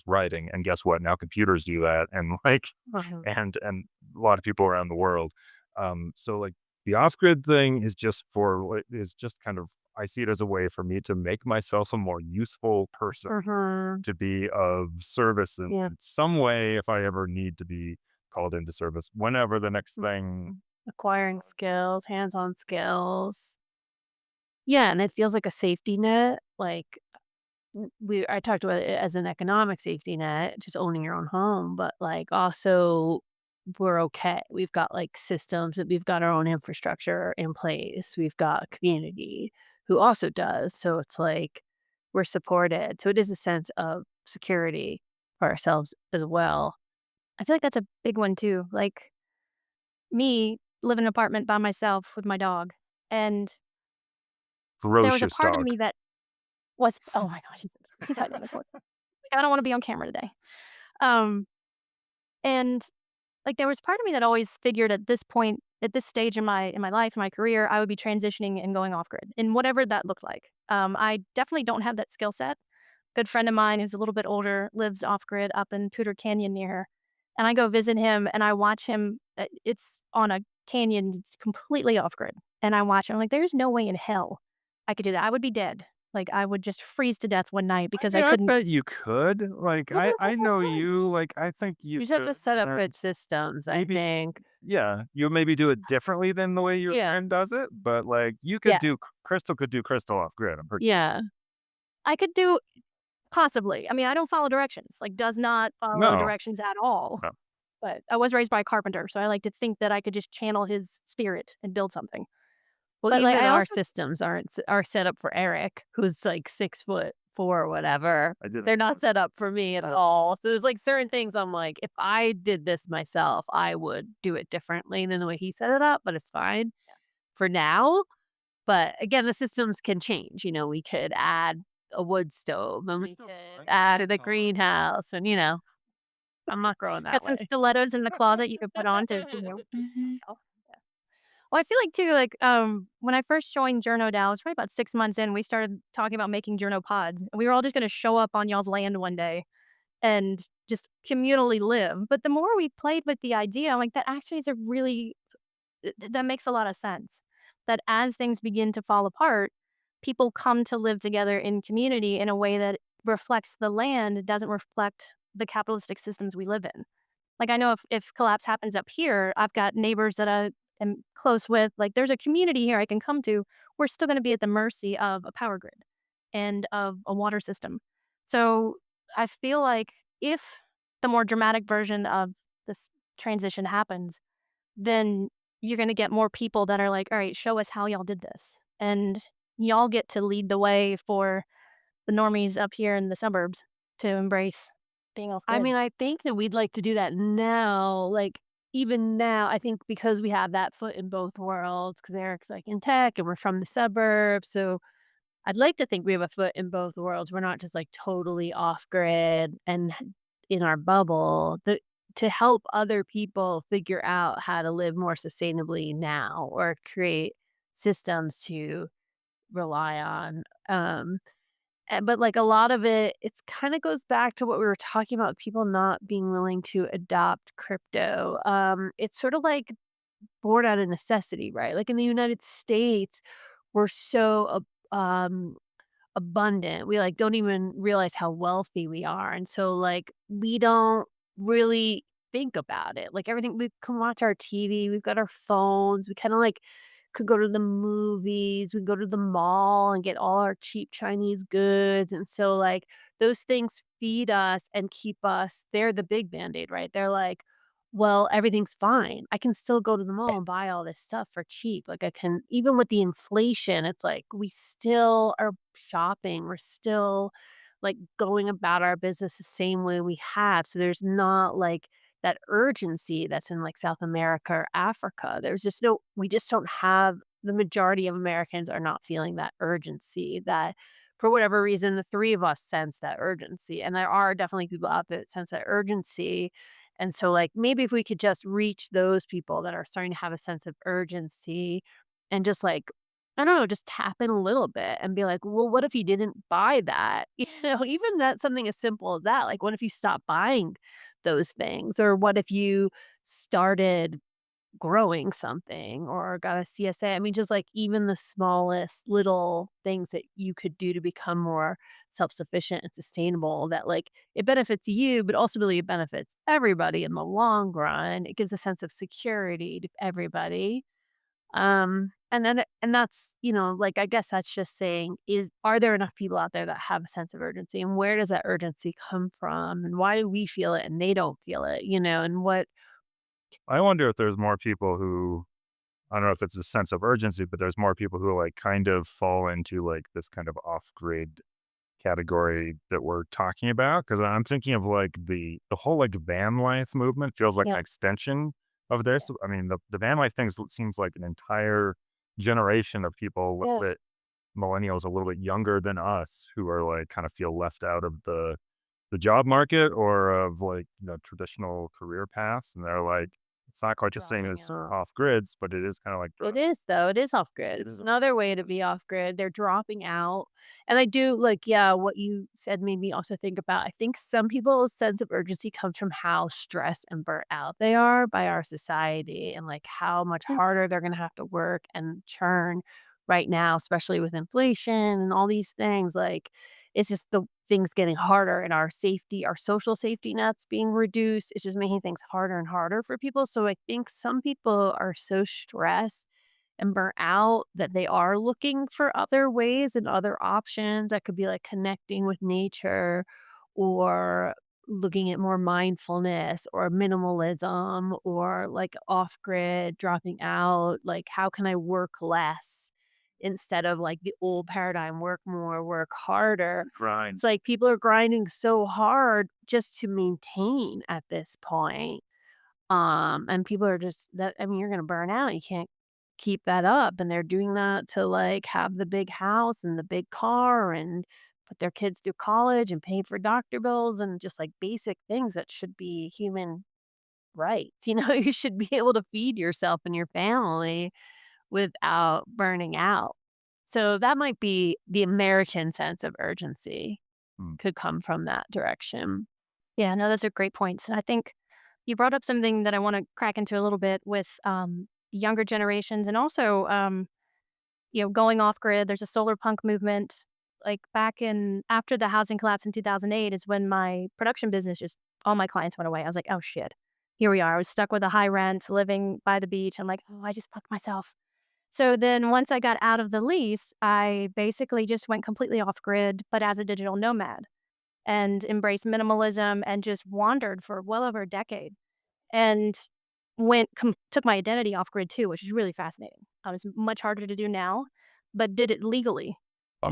writing. And guess what? Now computers do that. And like Mhm. and a lot of people around the world. So like the off-grid thing is is just kind of I see it as a way for me to make myself a more useful person, Mhm. to be of service in Yeah. some way if I ever need to be called into service, whenever the next thing. Mhm. Acquiring skills, hands-on skills. Yeah, and it feels like a safety net, like, I talked about it as an economic safety net, just owning your own home, but, like, also we're okay. We've got, like, systems, we've got our own infrastructure in place. We've got a community who also does, so it's like we're supported. So it is a sense of security for ourselves as well. I feel like that's a big one too. Like me live in an apartment by myself with my dog. And there was a Ferocious part of dog. me that was, oh my gosh, he's hiding in the corner. Like, I don't want to be on camera today. Um, and like there was part of me that always figured at this point at this stage in my life, my career, I would be transitioning and going off grid and whatever that looks like. I definitely don't have that skill set. Good friend of mine who's a little bit older lives off grid up in Poudre Canyon near her. And I go visit him and I watch him. It's on a canyon, it's completely off grid. And I watch him. I'm like, there's no way in hell I could do that. I would be dead. Like, I would just freeze to death one night I because I mean, I couldn't. bet you could. Like, Well, I that's not know good. you. Like, I think you You just have could. to set up Uh, good systems, I maybe, think. yeah, you maybe do it differently than the way your Yeah. friend does it, but like, you could Yeah. do Crystal could do Crystal off grid. I'm pretty. Yeah. I could do possibly. I mean, I don't follow directions, like, does not follow No, directions at all. no. But I was raised by a carpenter, so I like to think that I could just channel his spirit and build something. Well, But, like, even I our also systems are set up for Eric, who's like 6'4" or whatever. I didn't. They're not set up for me at all. So there's like certain things I'm like, if I did this myself, I would do it differently than the way he set it up, but it's fine for now. But again, the systems can change. We could add a wood stove and we Crystal, could right? add You're a taller. greenhouse and I'm not growing got that some way. stilettos in the closet you could put on to. Mhm. Oh, yeah. Well, I feel like too, like, when I first joined Journo DAO, it was probably about 6 months in, we started talking about making Journo pods, and we were all just gonna show up on y'all's land one day and just communally live. But the more we played with the idea, I'm like, that actually is a really that makes a lot of sense. That as things begin to fall apart, people come to live together in community in a way that reflects the land, doesn't reflect the capitalistic systems we live in. Like, I know if collapse happens up here, I've got neighbors that I am close with. Like, there's a community here I can come to. We're still going to be at the mercy of a power grid and of a water system. So I feel like if the more dramatic version of this transition happens, then you're going to get more people that are like, all right, show us how y'all did this. And y'all get to lead the way for the normies up here in the suburbs to embrace being off I grid. mean, I think that we'd like to do that now. Like, even now, I think because we have that foot in both worlds, because Eric's like in tech and we're from the suburbs. So I'd like to think we have a foot in both worlds. We're not just like totally off grid and in our bubble. To help other people figure out how to live more sustainably now or create systems to rely on. But like a lot of it, it's kind of goes back to what we were talking about with people not being willing to adopt crypto. It's sort of like born out of necessity, right? Like in the United States, we're so abundant. We, like, don't even realize how wealthy we are, and so, like, we don't really think about it. Like, everything we can watch our TV, we've got our phones, we kinda, like, could go to the movies, we go to the mall and get all our cheap Chinese goods, and so, like, those things feed us and keep us they're the big Band-Aid, right? They're like, "Well, everything's fine. I can still go to the mall and buy all this stuff for cheap." Like, I can even with the inflation, it's like we still are shopping. We're still, like, going about our business the same way we have. So there's not, like, that urgency that's in, like, South America or Africa. There's just no we just don't have the majority of Americans are not feeling that urgency that for whatever reason, the 3 of us sense that urgency, and there are definitely people out there that sense that urgency, and so, like, maybe if we could just reach those people that are starting to have a sense of urgency and just, like, I don't know, just tap in a little bit and be like, "Well, what if you didn't buy that?" Even that's something as simple as that, like, what if you stopped buying those things? Or what if you started growing something or got a CSA. I mean, just like even the smallest little things that you could do to become more self-sufficient and sustainable that like it benefits you, but also really it benefits everybody in the long run. It gives a sense of security to everybody. And that's, like I guess that's just saying is are there enough people out there that have a sense of urgency and where does that urgency come from and why do we feel it and they don't feel it, and what I wonder if there's more people who I don't know if it's a sense of urgency, but there's more people who like kind of fall into like this kind of off grid category that we're talking about. Cause I'm thinking of like the whole like van life movement feels like yeah. an extension of this. I mean, the van life thing seems like an entire generation of people, a little Yeah. bit millennials, a little bit younger than us, who are like kind of feel left out of the job market or of like traditional career paths, and they're like It's not quite the same dropping as out. off grids, but it is kind of like It is though, it is off grid. it It's is. another way to be off grid. They're dropping out. And I do like, yeah, what you said made me also think about I think some people's sense of urgency comes from how stressed and burnt out they are by our society and like how much Mm. harder they're gonna have to work and churn right now, especially with inflation and all these things. Like it's just the things getting harder and our safety, our social safety nets being reduced. It's just making things harder and harder for people. So I think some people are so stressed and burnt out that they are looking for other ways and other options that could be like connecting with nature or looking at more mindfulness or minimalism or like off grid dropping out like how can I work less instead of like the old paradigm work more work harder. Grind. It's like people are grinding so hard just to maintain at this point. And people are just that I mean, you're gonna burn out. You can't keep that up. And they're doing that to like have the big house and the big car and put their kids through college and pay for doctor bills and just like basic things that should be human rights. You know, you should be able to feed yourself and your family without burning out. So that might be the American sense of urgency Mm. could come from that direction. Yeah, no, those are great points. And I think you brought up something that I want to crack into a little bit with younger generations and also, going off grid. There's a solar punk movement. Like back in after the housing collapse in 2008 is when my production business just all my clients went away. I was like, oh shit, here we are. I was stuck with a high rent, living by the beach. I'm like, oh, I just fucked myself. So then once I got out of the lease, I basically just went completely off grid, but as a digital nomad and embraced minimalism and just wandered for well over a decade and took my identity off grid too, which is really fascinating. It's much harder to do now, but did it legally.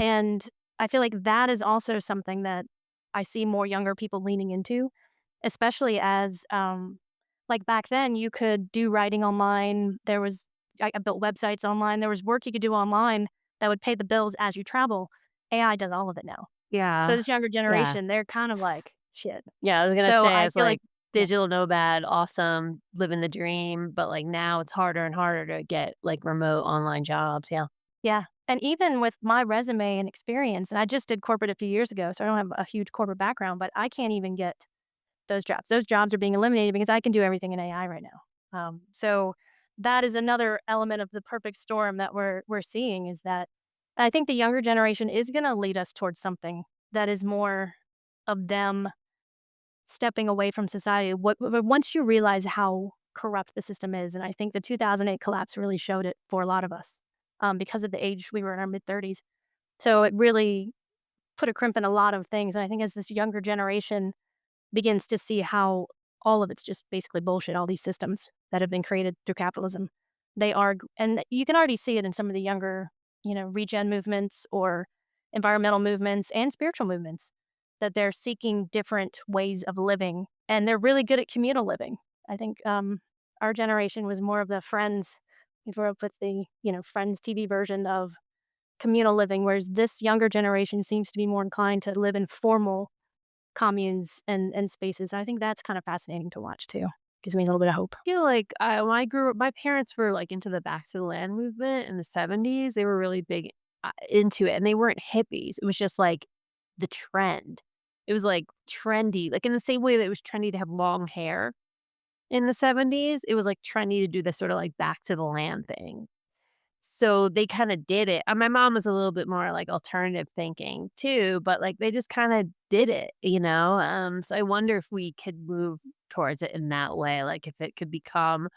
And I feel like that is also something that I see more younger people leaning into, especially as like back then you could do writing online. I built websites online. There was work you could do online that would pay the bills as you travel. AI does all of it now. So Yeah. this younger Yeah. generation, they're kind of like, shit. Yeah, I was gonna So say I it's feel like like yeah. digital nomad, awesome, living the dream, but like now it's harder and harder to get like remote online jobs. Yeah. Yeah, and even with my resume and experience, and I just did corporate a few years ago, so I don't have a huge corporate background, but I can't even get those jobs. Those jobs are being eliminated because I can do everything in AI right now. So that is another element of the perfect storm that we're seeing is that I think the younger generation is going to lead us towards something that is more of them stepping away from society. Once you realize how corrupt the system is, and I think the 2008 collapse really showed it for a lot of us because of the age we were in our mid 30s. So it really put a crimp in a lot of things. And I think as this younger generation begins to see how all of it's just basically bullshit, all these systems that have been created through capitalism, and you can already see it in some of the younger, regen movements or environmental movements and spiritual movements that they're seeking different ways of living and they're really good at communal living. I think our generation was more of the Friends. We grew up with the, Friends TV version of communal living, whereas this younger generation seems to be more inclined to live in formal communes and spaces. I think that's kind of fascinating to watch too. Gives me a little bit of hope. I feel like when I grew up, my parents were like into the back to the land movement in the 70s. They were really big into it and they weren't hippies. It was just like the trend. It was like trendy, like in the same way that it was trendy to have long hair in the 70s. It was like trendy to do this sort of like back to the land thing. So they kinda did it. My mom was a little bit more, like, alternative thinking too, but, like, they just kinda did it, you know? So I wonder if we could move towards it in that way, like, if it could become,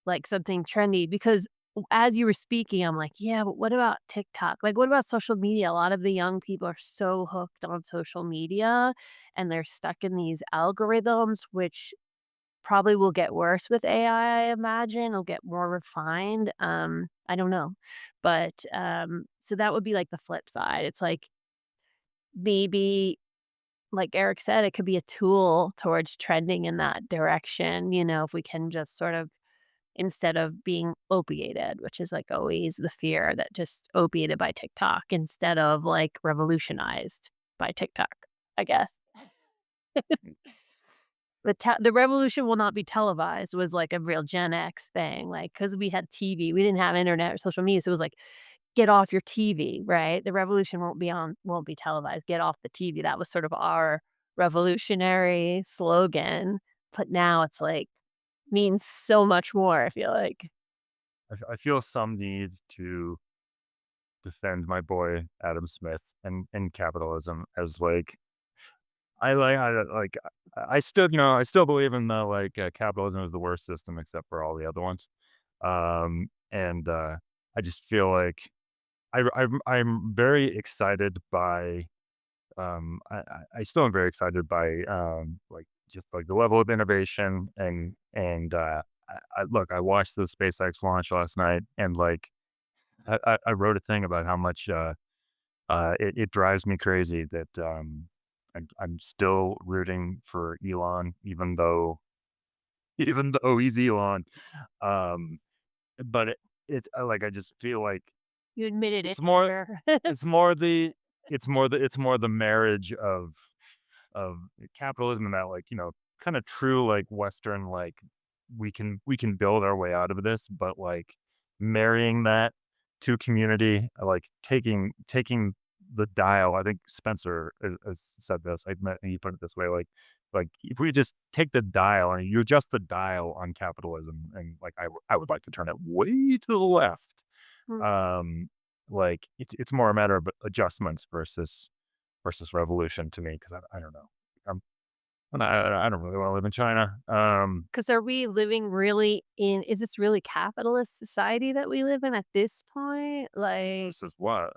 like, something trendy because as you were speaking, I'm like, "Yeah, but what about TikTok? Like, what about social media?" A lot of the young people are so hooked on social media, and they're stuck in these algorithms, which probably will get worse with AI, I imagine. It'll get more refined. I don't know. But so that would be like the flip side. It's like maybe like Eric said, it could be a tool towards trending in that direction, if we can just sort of instead of being opiated, which is like always the fear that just opiated by TikTok instead of like revolutionized by TikTok, I guess. The revolution will not be televised was like a real Gen X thing, like because we had TV, we didn't have internet or social media, so it was like, "Get off your TV," right? The revolution won't be televised, "Get off the TV." That was sort of our revolutionary slogan, but now it's like, means so much more, I feel like. I feel some need to defend my boy Adam Smith and capitalism as like I still I still believe in the capitalism is the worst system except for all the other ones. And I just feel like I'm very excited by I still am very excited by like just like the level of innovation and look, I watched the SpaceX launch last night and like I wrote a thing about how much it drives me crazy that I'm still rooting for Elon even though he's Elon. Um, but I just feel like You admitted it's it, more sure. it's more the it's more the marriage of capitalism and that kind of true Western we can build our way out of this, but marrying that to community, taking the dial. I think Spencer has said this. He put it this way, like if we just take the dial and you adjust the dial on capitalism, and I would like to turn it way to the left. Mm, Um, it's more a matter of adjustments versus revolution to me because I don't know. I'm I don't really want to live in China. 'cause are we living really in is this really capitalist society that we live in at this point? Like, This is what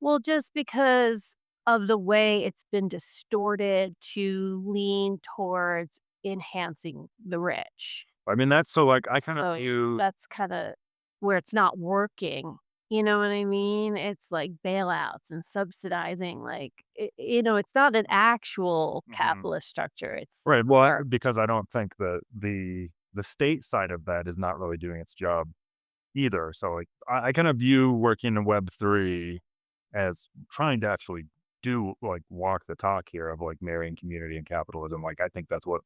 well, just because of the way it's been distorted to lean towards enhancing the rich. I mean. That's so I kind of So, view. that's kinda where it's not working, you know what I mean? It's like bailouts and subsidizing, like, it's not an actual Mhm. capitalist structure, it's Right. Well, or because I don't think the state side of that is not really doing its job either. So I kind of view working in Web3 as trying to actually do walk the talk here of marrying community and capitalism. I think that's what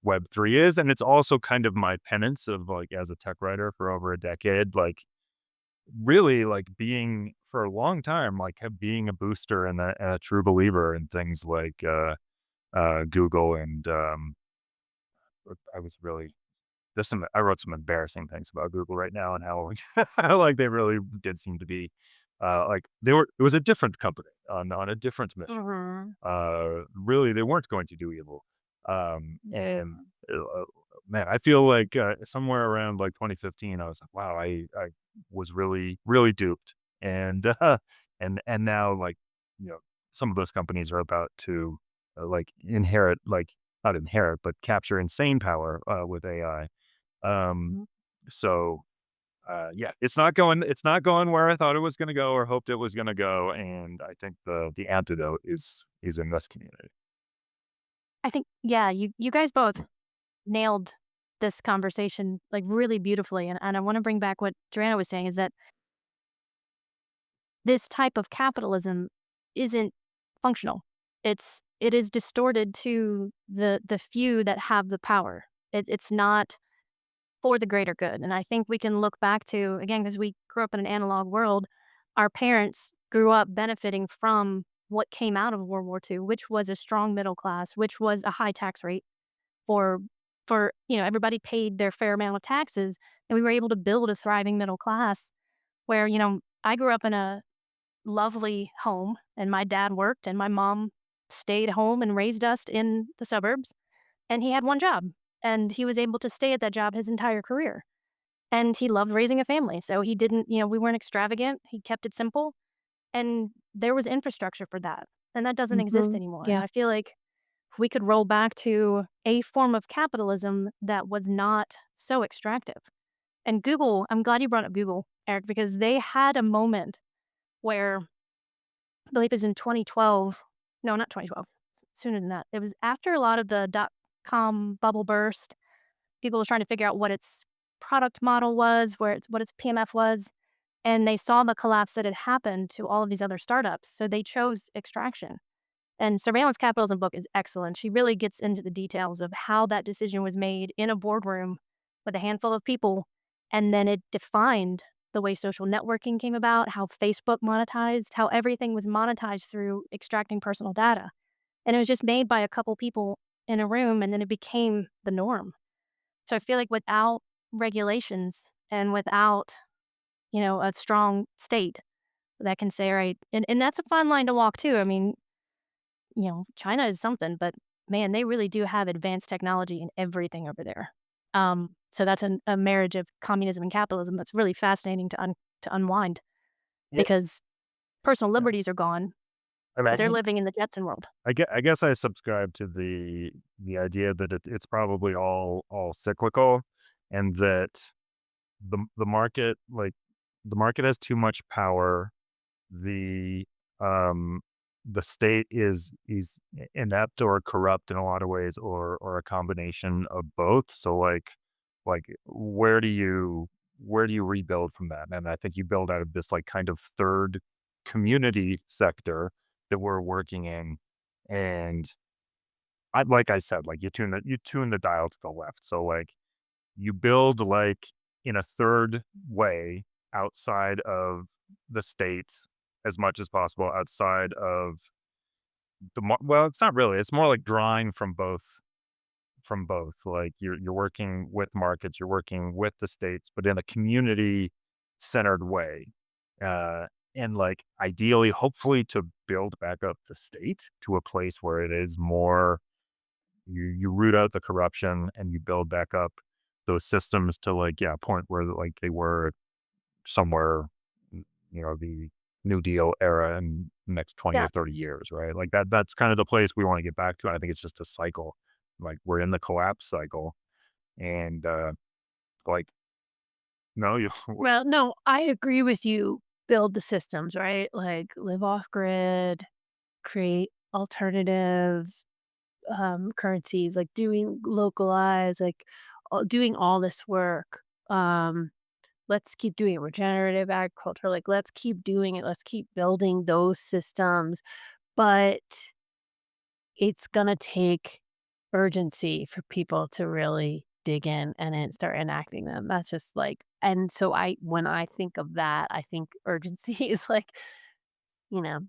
Web3 is, and it's also kind of my penance of as a tech writer for over a decade, really being for a long time being a booster and a true believer in things Google and I was really I wrote some embarrassing things about Google right now and how how, they really did seem to be they were it was a different company on a different mission. Mhm. Really, they weren't going to do evil. And Yeah. man, I feel like somewhere around 2015, I was like, wow, I was really duped, and and now you know some of those companies are about to inherit not inherit but capture insane power with AI. Um, Mhm. so yeah, it's not going where I thought it was going to go or hoped it was going to go, and I think the antidote is in this community. I think yeah, you guys both nailed this conversation, like, really beautifully, and I wanna bring back what Joanna was saying is that this type of capitalism isn't functional. It is distorted to the few that have the power. It's not for the greater good, and I think we can look back to again, because we grew up in an analog world, our parents grew up benefiting from what came out of World War II, which was a strong middle class, which was a high tax rate for everybody paid their fair amount of taxes, and we were able to build a thriving middle class where, I grew up in a lovely home, and my dad worked, and my mom stayed home and raised us in the suburbs, and he had one job, and he was able to stay at that job his entire career, and he loved raising a family, so he didn't we weren't extravagant, he kept it simple, and there was infrastructure for that, and that doesn't exist Mhm. anymore, and Yeah. I feel like we could roll back to a form of capitalism that was not so extractive. And Google, I'm glad you brought up Google, Eric, because they had a moment where I believe it was in 2012. No, not 2012. Sooner than that. It was after a lot of the .com bubble burst. People were trying to figure out what its product model was, what its PMF was, and they saw the collapse that had happened to all of these other startups. So they chose extraction. And Surveillance Capitalism book is excellent. She really gets into the details of how that decision was made in a boardroom with a handful of people. And then it defined the way social networking came about, how Facebook monetized, how everything was monetized through extracting personal data. And it was just made by a couple people in a room, and then it became the norm. So I feel like without regulations and without, a strong state that can say, right, and that's a fun line to walk too. I mean, China is something, but man, they really do have advanced technology in everything over there. So that's a marriage of communism and capitalism that's really fascinating to unwind Yeah. because personal Yeah. liberties are gone, I but they're mean, living in the Jetson world. I guess I subscribe to the idea that it's probably all cyclical, and that the market, like, the market has too much power. The um the state is inept or corrupt in a lot of ways, or a combination of both. So like where do you rebuild from that? And I think you build out of this like kind of third community sector that we're working in. And like I said, like you tune the dial to the left. So like you build like in a third way outside of the states as much as possible, outside of well, it's not really, it's more like drawing from both. Like you're working with markets, you're working with the states, but in a community centered way. uh and like ideally, hopefully, to build back up the state to a place where it is more, you root out the corruption and you build back up those systems to, like, yeah, a point where like they were somewhere, the New Deal era in the next 20 Yeah. or 30 years, right? Like that's kind of the place we want to get back to. I think it's just a cycle. Like we're in the collapse cycle. And like, no, you Well, no, I agree with you. Build the systems, right? Like live off grid, create alternative currencies, like doing localized, like doing all this work. Let's keep doing it. Regenerative agriculture, like let's keep doing it. Let's keep building those systems. But it's gonna take urgency for people to really dig in and then start enacting them. That's just like, and so when I think of that, I think urgency is like,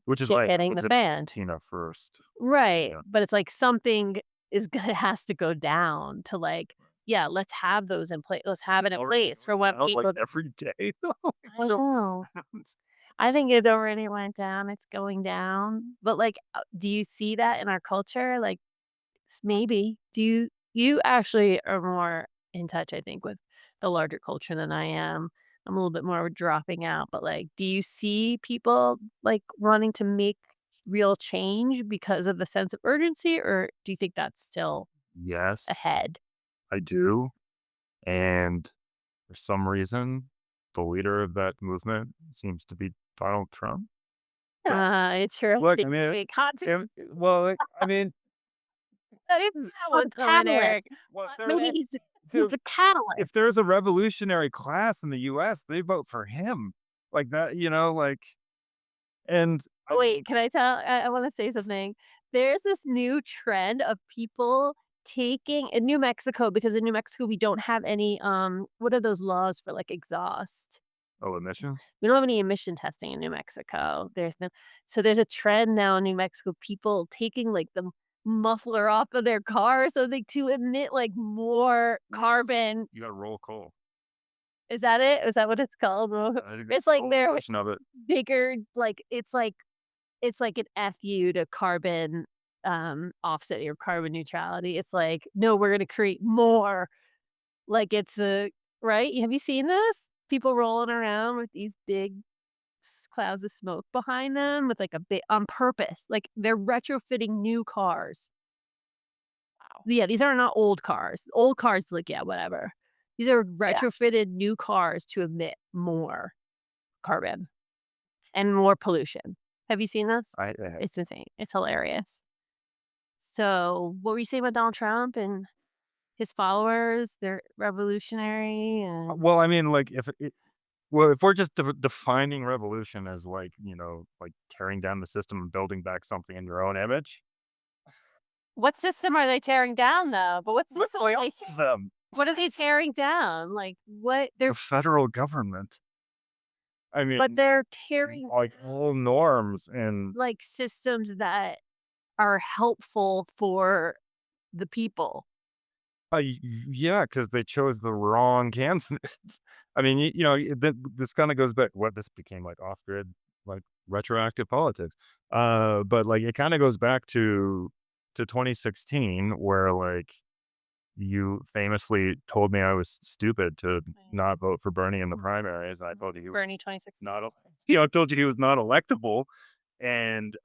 which is shit why it hitting the happens in fan. Argentina first. Right. Yeah. But it's like something is gonna has to go down to like, yeah, let's have those in place. Let's have it in Already place for going when down like people. every day though. I know. I think it already went down. It's going down. But like, do you see that in our culture? Like, maybe. You actually are more in touch, I think, with the larger culture than I am. I'm a little bit more dropping out, but, like, do you see people, like, wanting to make real change because of the sense of urgency, or do you think that's still Yes, ahead? I do. And for some reason, the leader of that movement seems to be Donald Trump. But It's really look, I mean, big hot take. well, like, I mean, I didn't see that Or one the coming, catalyst. Eric. well, Maybe he's if a catalyst. there's a revolutionary class in the U.S., they vote for him, like that, like, and I Wait, can I tell I wanna say something. There's this new trend of people taking in New Mexico, because in New Mexico, we don't have any, what are those laws for, like, exhaust? oh, emissions. We don't have any emission testing in New Mexico. There's no, so there's a trend now in New Mexico, people taking, like, the muffler off of their car so they to emit, like, more carbon. You got to roll coal. Is that it? Is that what it's called? I think It's that's like the they're version of it. bigger, like, it's like an FU to carbon, offset or carbon neutrality. It's like, "No, we're gonna create more." Like, it's a right? Have you seen this? People rolling around with these big clouds of smoke behind them with, like, a bit on purpose. Like, they're retrofitting new cars. Wow. Yeah, these are not old cars. Old cars, like, yeah, whatever. These are Yeah. retrofitted new cars to emit more carbon and more pollution. Have you seen this? I It's insane. It's hilarious. So, what were you saying about Donald Trump and his followers? They're revolutionary and well, I mean, like, if it, Well, if we're just defining revolution as like, like tearing down the system and building back something in your own image, What system are they tearing down though? But what system literally all of them, what are they tearing down? Like what they're the federal government. I but mean, they're tearing like all norms and like systems that are helpful for the people. yeah, because they chose the wrong candidates. I mean, this kind of goes back. What this became like off grid, like retroactive politics. But like it kind of goes back to 2016, where like you famously told me I was stupid to Right. not vote for Bernie in the Mhm. primaries, and I Mhm. told you he was Bernie 2016. not. I told you he was not electable, and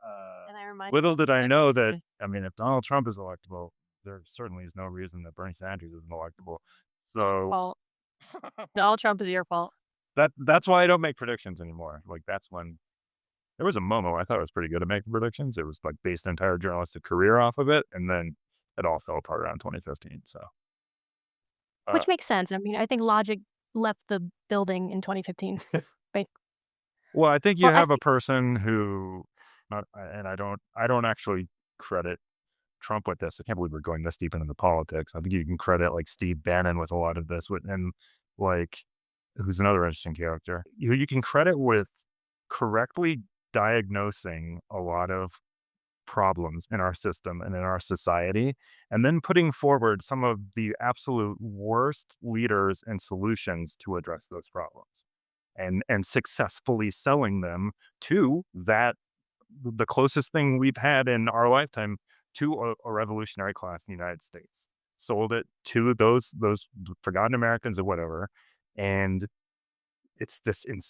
And I remind little did I you know that. that I mean, if Donald Trump is electable, there certainly is no reason that Bernie Sanders isn't electable. So fault. Donald Trump is your fault. that's why I don't make predictions anymore. Like that's when there was a moment where I thought it was pretty good at making predictions. It was like based an entire journalistic career off of it, and then it all fell apart around 2015. So, uh, Which makes sense. I mean, I think logic left the building in 2015. Bas well, I think you well, I have a think person who, and I don't actually credit Trump with this. I can't believe we're going this deep into the politics. I think you can credit like Steve Bannon with a lot of this, and like who's another interesting character. You can credit with correctly diagnosing a lot of problems in our system and in our society, and then putting forward some of the absolute worst leaders and solutions to address those problems, and successfully selling them to that the closest thing we've had in our lifetime to a revolutionary class in the United States. Sold it to those forgotten Americans or whatever, and it's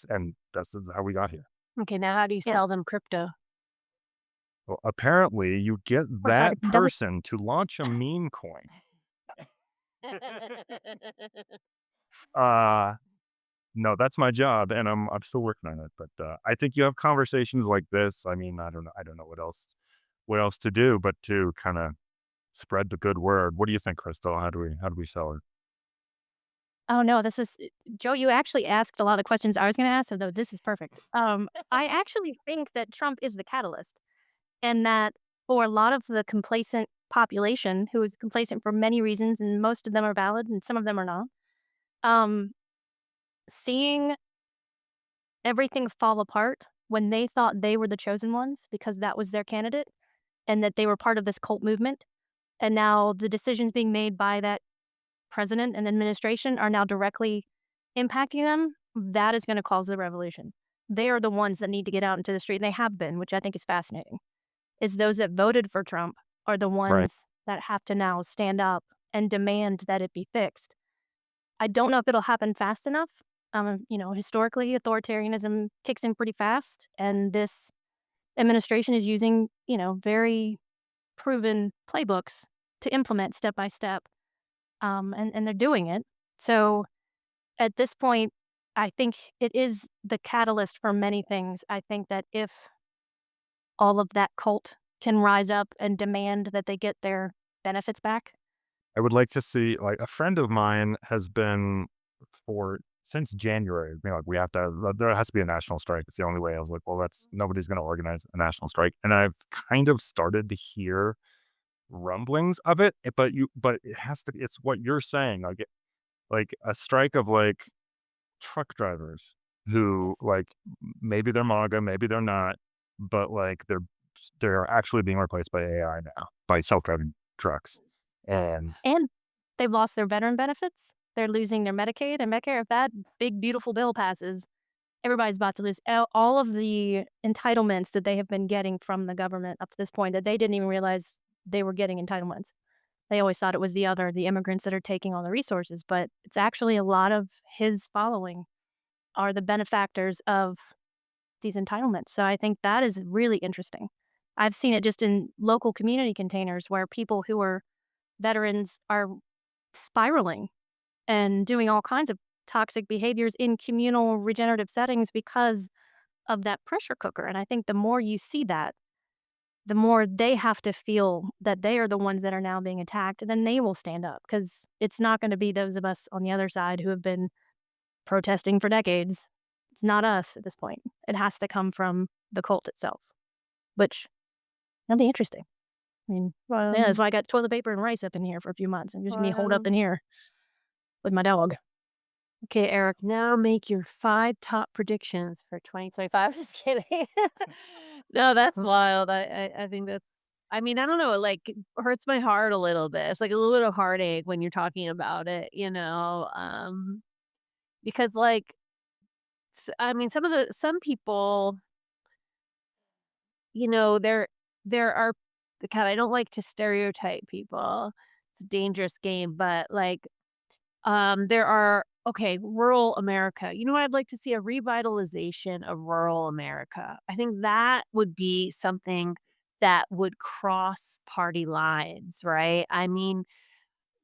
and this is how we got here. okay, now how do you Yeah. sell them crypto? Well, apparently, you get Or sorry, that double person to launch a meme coin. Uh, no, that's my job, and I'm still working on it. But I think you have conversations like this. I mean, I don't know what else to do, but to kind of spread the good word. What do you think, Crystal? How do we sell it? Oh, no, this is Joe, you actually asked a lot of questions I was gonna ask, so though this is perfect. I actually think that Trump is the catalyst, and that for a lot of the complacent population who is complacent for many reasons, and most of them are valid and some of them are not, um, seeing everything fall apart when they thought they were the chosen ones because that was their candidate and that they were part of this cult movement, and now the decisions being made by that president and administration are now directly impacting them, that is gonna cause the revolution. They are the ones that need to get out into the street, and they have been, which I think is fascinating, is those that voted for Trump are the Right. ones that have to now stand up and demand that it be fixed. I don't know if it'll happen fast enough. Historically, authoritarianism kicks in pretty fast, and this administration is using, very proven playbooks to implement step by step, and they're doing it. So at this point, I think it is the catalyst for many things. I think that if all of that cult can rise up and demand that they get their benefits back. I would like to see like a friend of mine has been for since January. Like we have to. There has to be a national strike. It's the only way. I was like, well, that's nobody's going to organize a national strike, and I've kind of started to hear rumblings of it. But it has to. It's what you're saying. Like a strike of like truck drivers who like maybe they're MAGA, maybe they're not, but like they're actually being replaced by AI now, by self-driving trucks. And And they've lost their veteran benefits. They're losing their Medicaid and Medicare. If that big, beautiful bill passes, everybody's about to lose all of the entitlements that they have been getting from the government up to this point that they didn't even realize they were getting entitlements. They always thought it was the immigrants that are taking all the resources, but it's actually a lot of his following are the benefactors of these entitlements. So I think that is really interesting. I've seen it just in local community containers where people who are veterans are spiraling and doing all kinds of toxic behaviors in communal regenerative settings because of that pressure cooker. And I think the more you see that, the more they have to feel that they are the ones that are now being attacked, and then they will stand up because it's not going to be those of us on the other side who have been protesting for decades. It's not us at this point. It has to come from the cult itself, which that'd be interesting. I mean, yeah, that's Um, why I got toilet paper and rice up in here for a few months. I'm just gonna be holed up um, in here with my dog. okay, Eric, now make your 5 top predictions for 2025. Just kidding. No, that's wild. I think that's I mean, I don't know, it, like, hurts my heart a little bit. It's like a little bit of heartache when you're talking about it, because, like, I mean, some people, there are God, I don't like to stereotype people. It's a dangerous game, but, like, there are okay, rural America. You know what? I'd like to see a revitalization of rural America. I think that would be something that would cross party lines, right? I mean,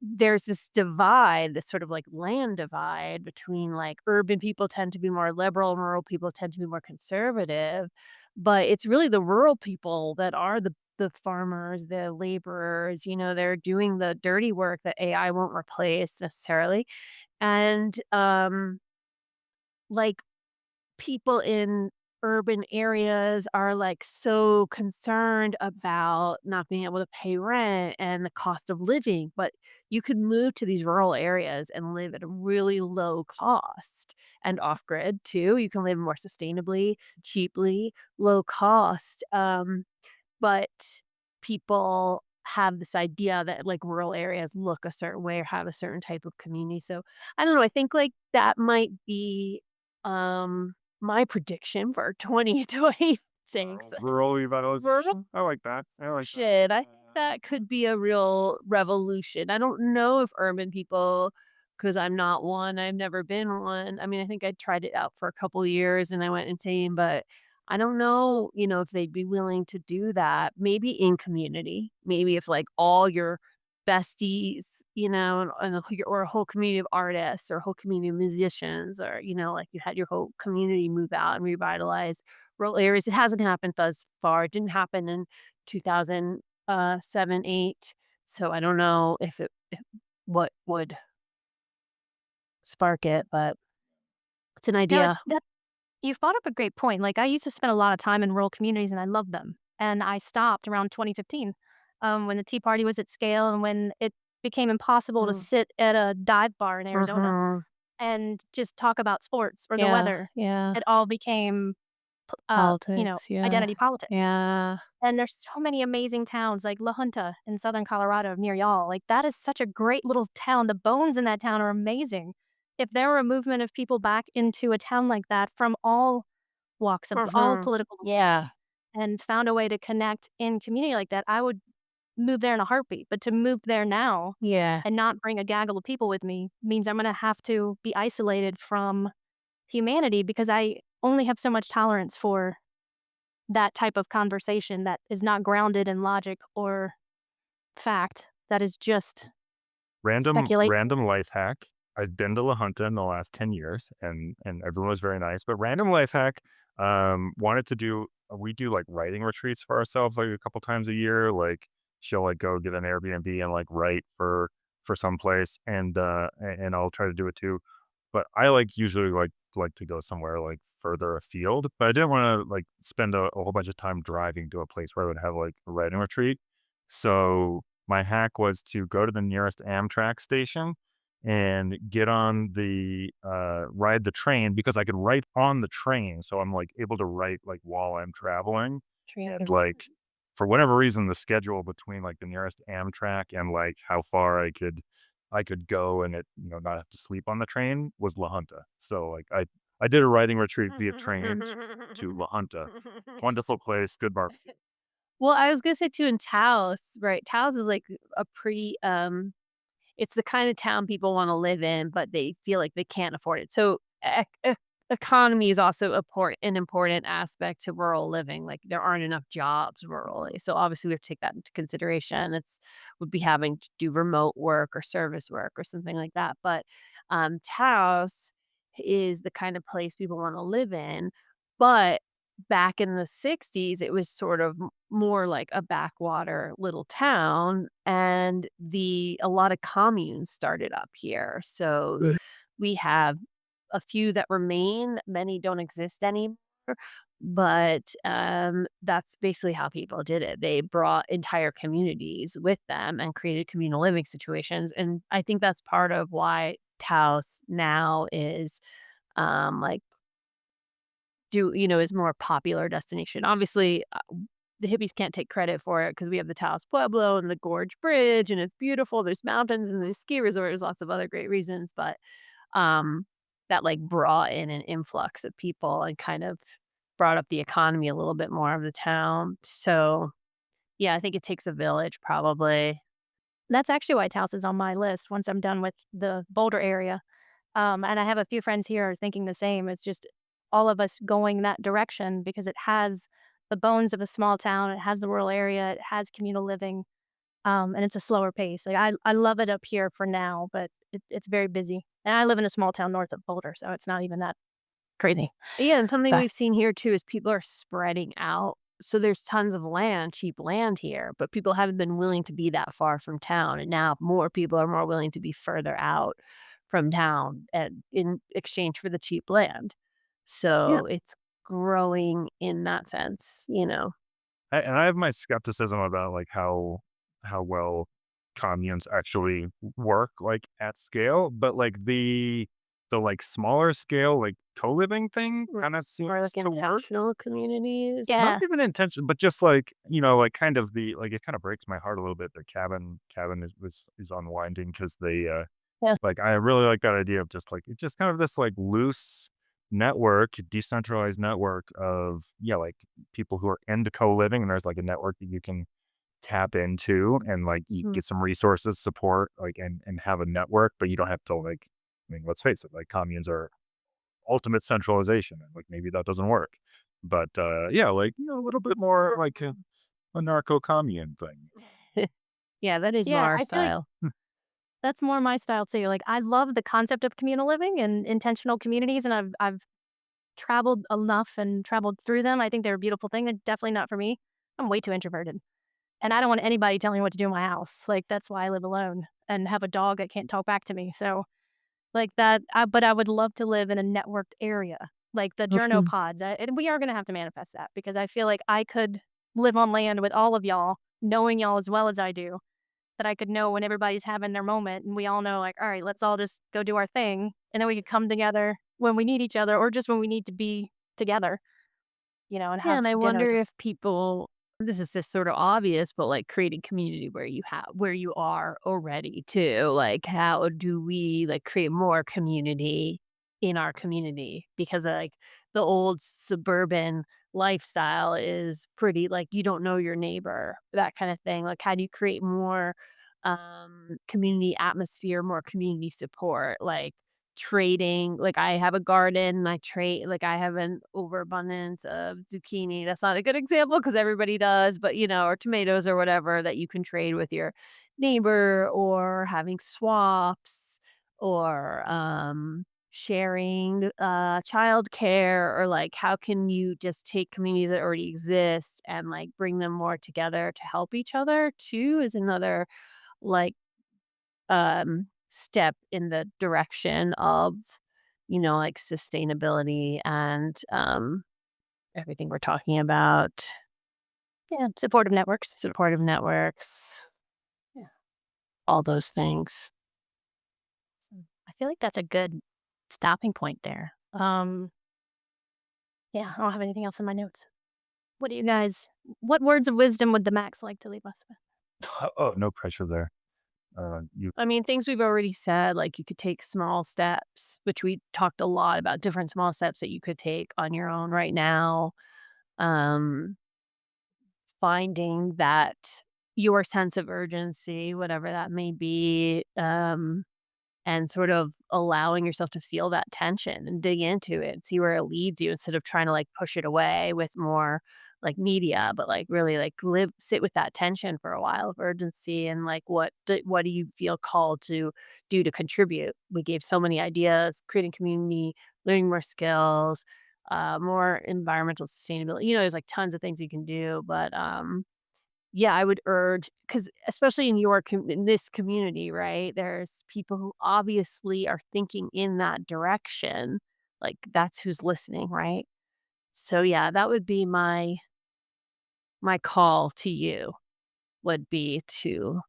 there's this divide, this sort of like land divide between like urban people tend to be more liberal and rural people tend to be more conservative. But it's really the rural people that are the farmers, the laborers, they're doing the dirty work that AI won't replace necessarily. And like people in urban areas are like so concerned about not being able to pay rent and the cost of living, but you could move to these rural areas and live at a really low cost and off grid too. You can live more sustainably, cheaply, low cost. But people have this idea that, like, rural areas look a certain way or have a certain type of community, so, I don't know, I think, like, that might be, my prediction for 2026. Rural Rural revitalization. I like that. I like that. Shit, I think that could be a real revolution. I don't know if urban people, because 'cause I'm not one, I've never been one. I mean, I think I tried it out for a couple years and I went insane, but I don't know, if they'd be willing to do that. Maybe in community. Maybe if, like, all your besties, or a whole community of artists or a whole community of musicians or, like, you had your whole community move out and revitalize rural areas. It hasn't happened thus far. It didn't happen in 2007, 8. So I don't know if what would spark it, but it's an No, idea. you've brought up a great point. Like, I used to spend a lot of time in rural communities and I loved them. And I stopped around 2015 when the Tea Party was at scale and when it became impossible to Mm. sit at a dive bar in Arizona Mhm. and just talk about sports or the Yeah, weather. yeah. It all became, Politics, yeah. identity politics. Yeah. And there's so many amazing towns like La Junta in southern Colorado near y'all. Like, that is such a great little town. The bones in that town are amazing. If there were a movement of people back into a town like that from all Mhm. political beliefs Yeah, and found a way to connect in community like that, I would move there in a heartbeat. But to move there now yeah. and not bring a gaggle of people with me means I'm gonna have to be isolated from humanity because I only have so much tolerance for that type of conversation that is not grounded in logic or fact, that is just speculation. Random life hack. I've been to La Junta in the last 10 years and everyone was very nice. But random life hack, wanted to do we do like writing retreats for ourselves like a couple times a year. Like she'll like go get an Airbnb and like write for some place and I'll try to do it too. But I like usually like to go somewhere like further afield. But I didn't want to like spend a whole bunch of time driving to a place where I would have like a writing retreat. So my hack was to go to the nearest Amtrak station and get on ride the train because I could write on the train. So I'm like able to write like while I'm traveling. And Transit. like for whatever reason, the schedule between like the nearest Amtrak and like how far I could go and not have to sleep on the train was La Junta. So like I did a writing retreat via train to La Junta. Wonderful place, good barbecue. Well, I was gonna say too in Taos, right? Taos is like a pretty, it's the kind of town people wanna live in, but they feel like they can't afford it. So, economy is also an important aspect to rural living, like, there aren't enough jobs rurally, so obviously we have to take that into consideration. It's would be having to do remote work or service work or something like that, but, Taos is the kind of place people wanna live in, but back in the '60s, it was sort of more like a backwater little town, and the a lot of communes started up here. So we have a few that remain. Many don't exist anymore. But that's basically how people did it. They brought entire communities with them and created communal living situations. And I think that's part of why Taos now is like is more popular destination. Obviously, the hippies can't take credit for it because we have the Taos Pueblo and the Gorge Bridge, and it's beautiful. There's mountains and there's ski resorts. There's lots of other great reasons, but um, that like brought in an influx of people and kind of brought up the economy a little bit more of the town. So yeah, I think it takes a village probably. That's actually why Taos is on my list once I'm done with the Boulder area. And I have a few friends here thinking the same. It's just all of us going that direction because it has the bones of a small town. It has the rural area. It has communal living, and it's a slower pace. Like I love it up here for now, but it's very busy. And I live in a small town north of Boulder, so it's not even that crazy. Yeah, and something But we've seen here too is people are spreading out. So there's tons of land, cheap land here, but people haven't been willing to be that far from town. And now more people are more willing to be further out from town and in exchange for the cheap land. Yeah. So it's growing in that sense. And I have my skepticism about like how well communes actually work like at scale, but like the like smaller scale like co-living thing Or kind of or seems like to work. intentional communities. Not yeah, even intention, but just like, like kind of the like it kind of breaks my heart a little bit. The cabin is unwinding because they Yeah. like I really like that idea of just like it's just kind of this like loose network, decentralized network of like people who are into co-living, and there's like a network that you can tap into and like you Mhm. get some resources, support, like and have a network, but you don't have to like I mean, let's face it, like communes are ultimate centralization and like maybe that doesn't work. But yeah, like a little bit more like a narco commune thing. Yeah, that is more yeah. our I feel like style. that's more my style too. Like I love the concept of communal living and intentional communities, and I've traveled enough and traveled through them. I think they're a beautiful thing. They're definitely not for me. I'm way too introverted. And I don't want anybody telling me what to do in my house. Like, that's why I live alone and have a dog that can't talk back to me. So, like that, but I would love to live in a networked area, like the journo Mhm. pods. And we are going to have to manifest that because I feel like I could live on land with all of y'all, knowing y'all as well as I do, that I could know when everybody's having their moment. And we all know, like, all right, let's all just go do our thing. And then we could come together when we need each other or just when we need to be together, and Yeah, have and I wonder dinners. if people this is just sort of obvious, but like creating community where you are already too. Like how do we like create more community in our community? Because like the old suburban lifestyle is pretty like you don't know your neighbor, that kind of thing. Like how do you create more community atmosphere, more community support? Like trading like, I have a garden, and I trade like, I have an overabundance of zucchini. That's not a good example because everybody does, but, or tomatoes or whatever that you can trade with your neighbor or having swaps or, sharing, childcare or, like, how can you just take communities that already exist and, like, bring them more together to help each other too is another, like, step in the direction of, like sustainability and everything we're talking about. Yeah, supportive networks. Supportive networks, Yeah. all those things. So I feel like that's a good stopping point there. Yeah, I don't have anything else in my notes. What do you guys what words of wisdom would the Max like to leave us with? Oh, no pressure there. You I mean, things we've already said, like you could take small steps, which we talked a lot about different small steps that you could take on your own right now. Um, Finding that your sense of urgency, whatever that may be, and sort of allowing yourself to feel that tension and dig into it, see where it leads you instead of trying to like push it away with more like media, but like really like sit with that tension for a while of urgency and like what do you feel called to do to contribute? We gave so many ideas, creating community, learning more skills, more environmental sustainability. There's like tons of things you can do, but yeah, I would urge, because especially in in this community, right? There's people who obviously are thinking in that direction. Like that's who's listening, right? So yeah, that would be my call to you would be to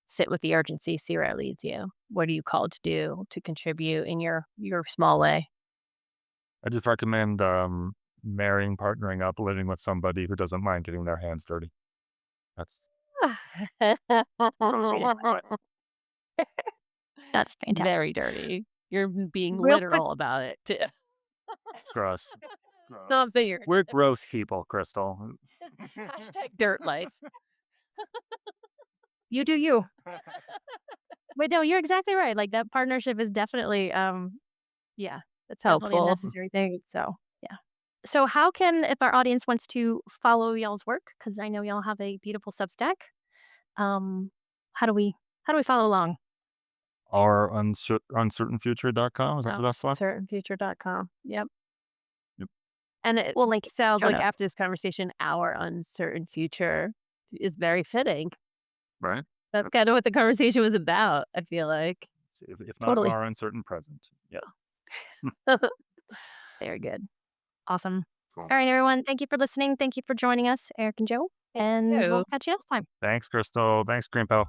sit with the urgency, see where it leads you. What are you called to do to contribute in your small way? I just recommend marrying, partnering up, living with somebody who doesn't mind getting their hands dirty. That's That's fantastic. Very dirty. You're being Real quick, literal about it too. gross. Not figured. We're gross people, Crystal. Hashtag dirt lice. you do you. But no, you're exactly right. Like that partnership is definitely, yeah, It's definitely a helpful. necessary thing. So yeah. So how can, if our audience wants to follow y'all's work, because I know y'all have a beautiful Substack, um, how do we follow along? Our uncertainfuture.com. Is that Oh, the best one? certainfuture.com. Yep. Yep. And it We'll link sounds show like notes. after this conversation, our uncertain future is very fitting. Right? That's kind of what the conversation was about, I feel like. If not Totally. our uncertain present. Yeah. Very good. Awesome. Cool. All right, everyone. Thank you for listening. Thank you for joining us, Eric and Joe. And we'll Ew. catch you next time. Thanks, Crystal. Thanks, Greenpo.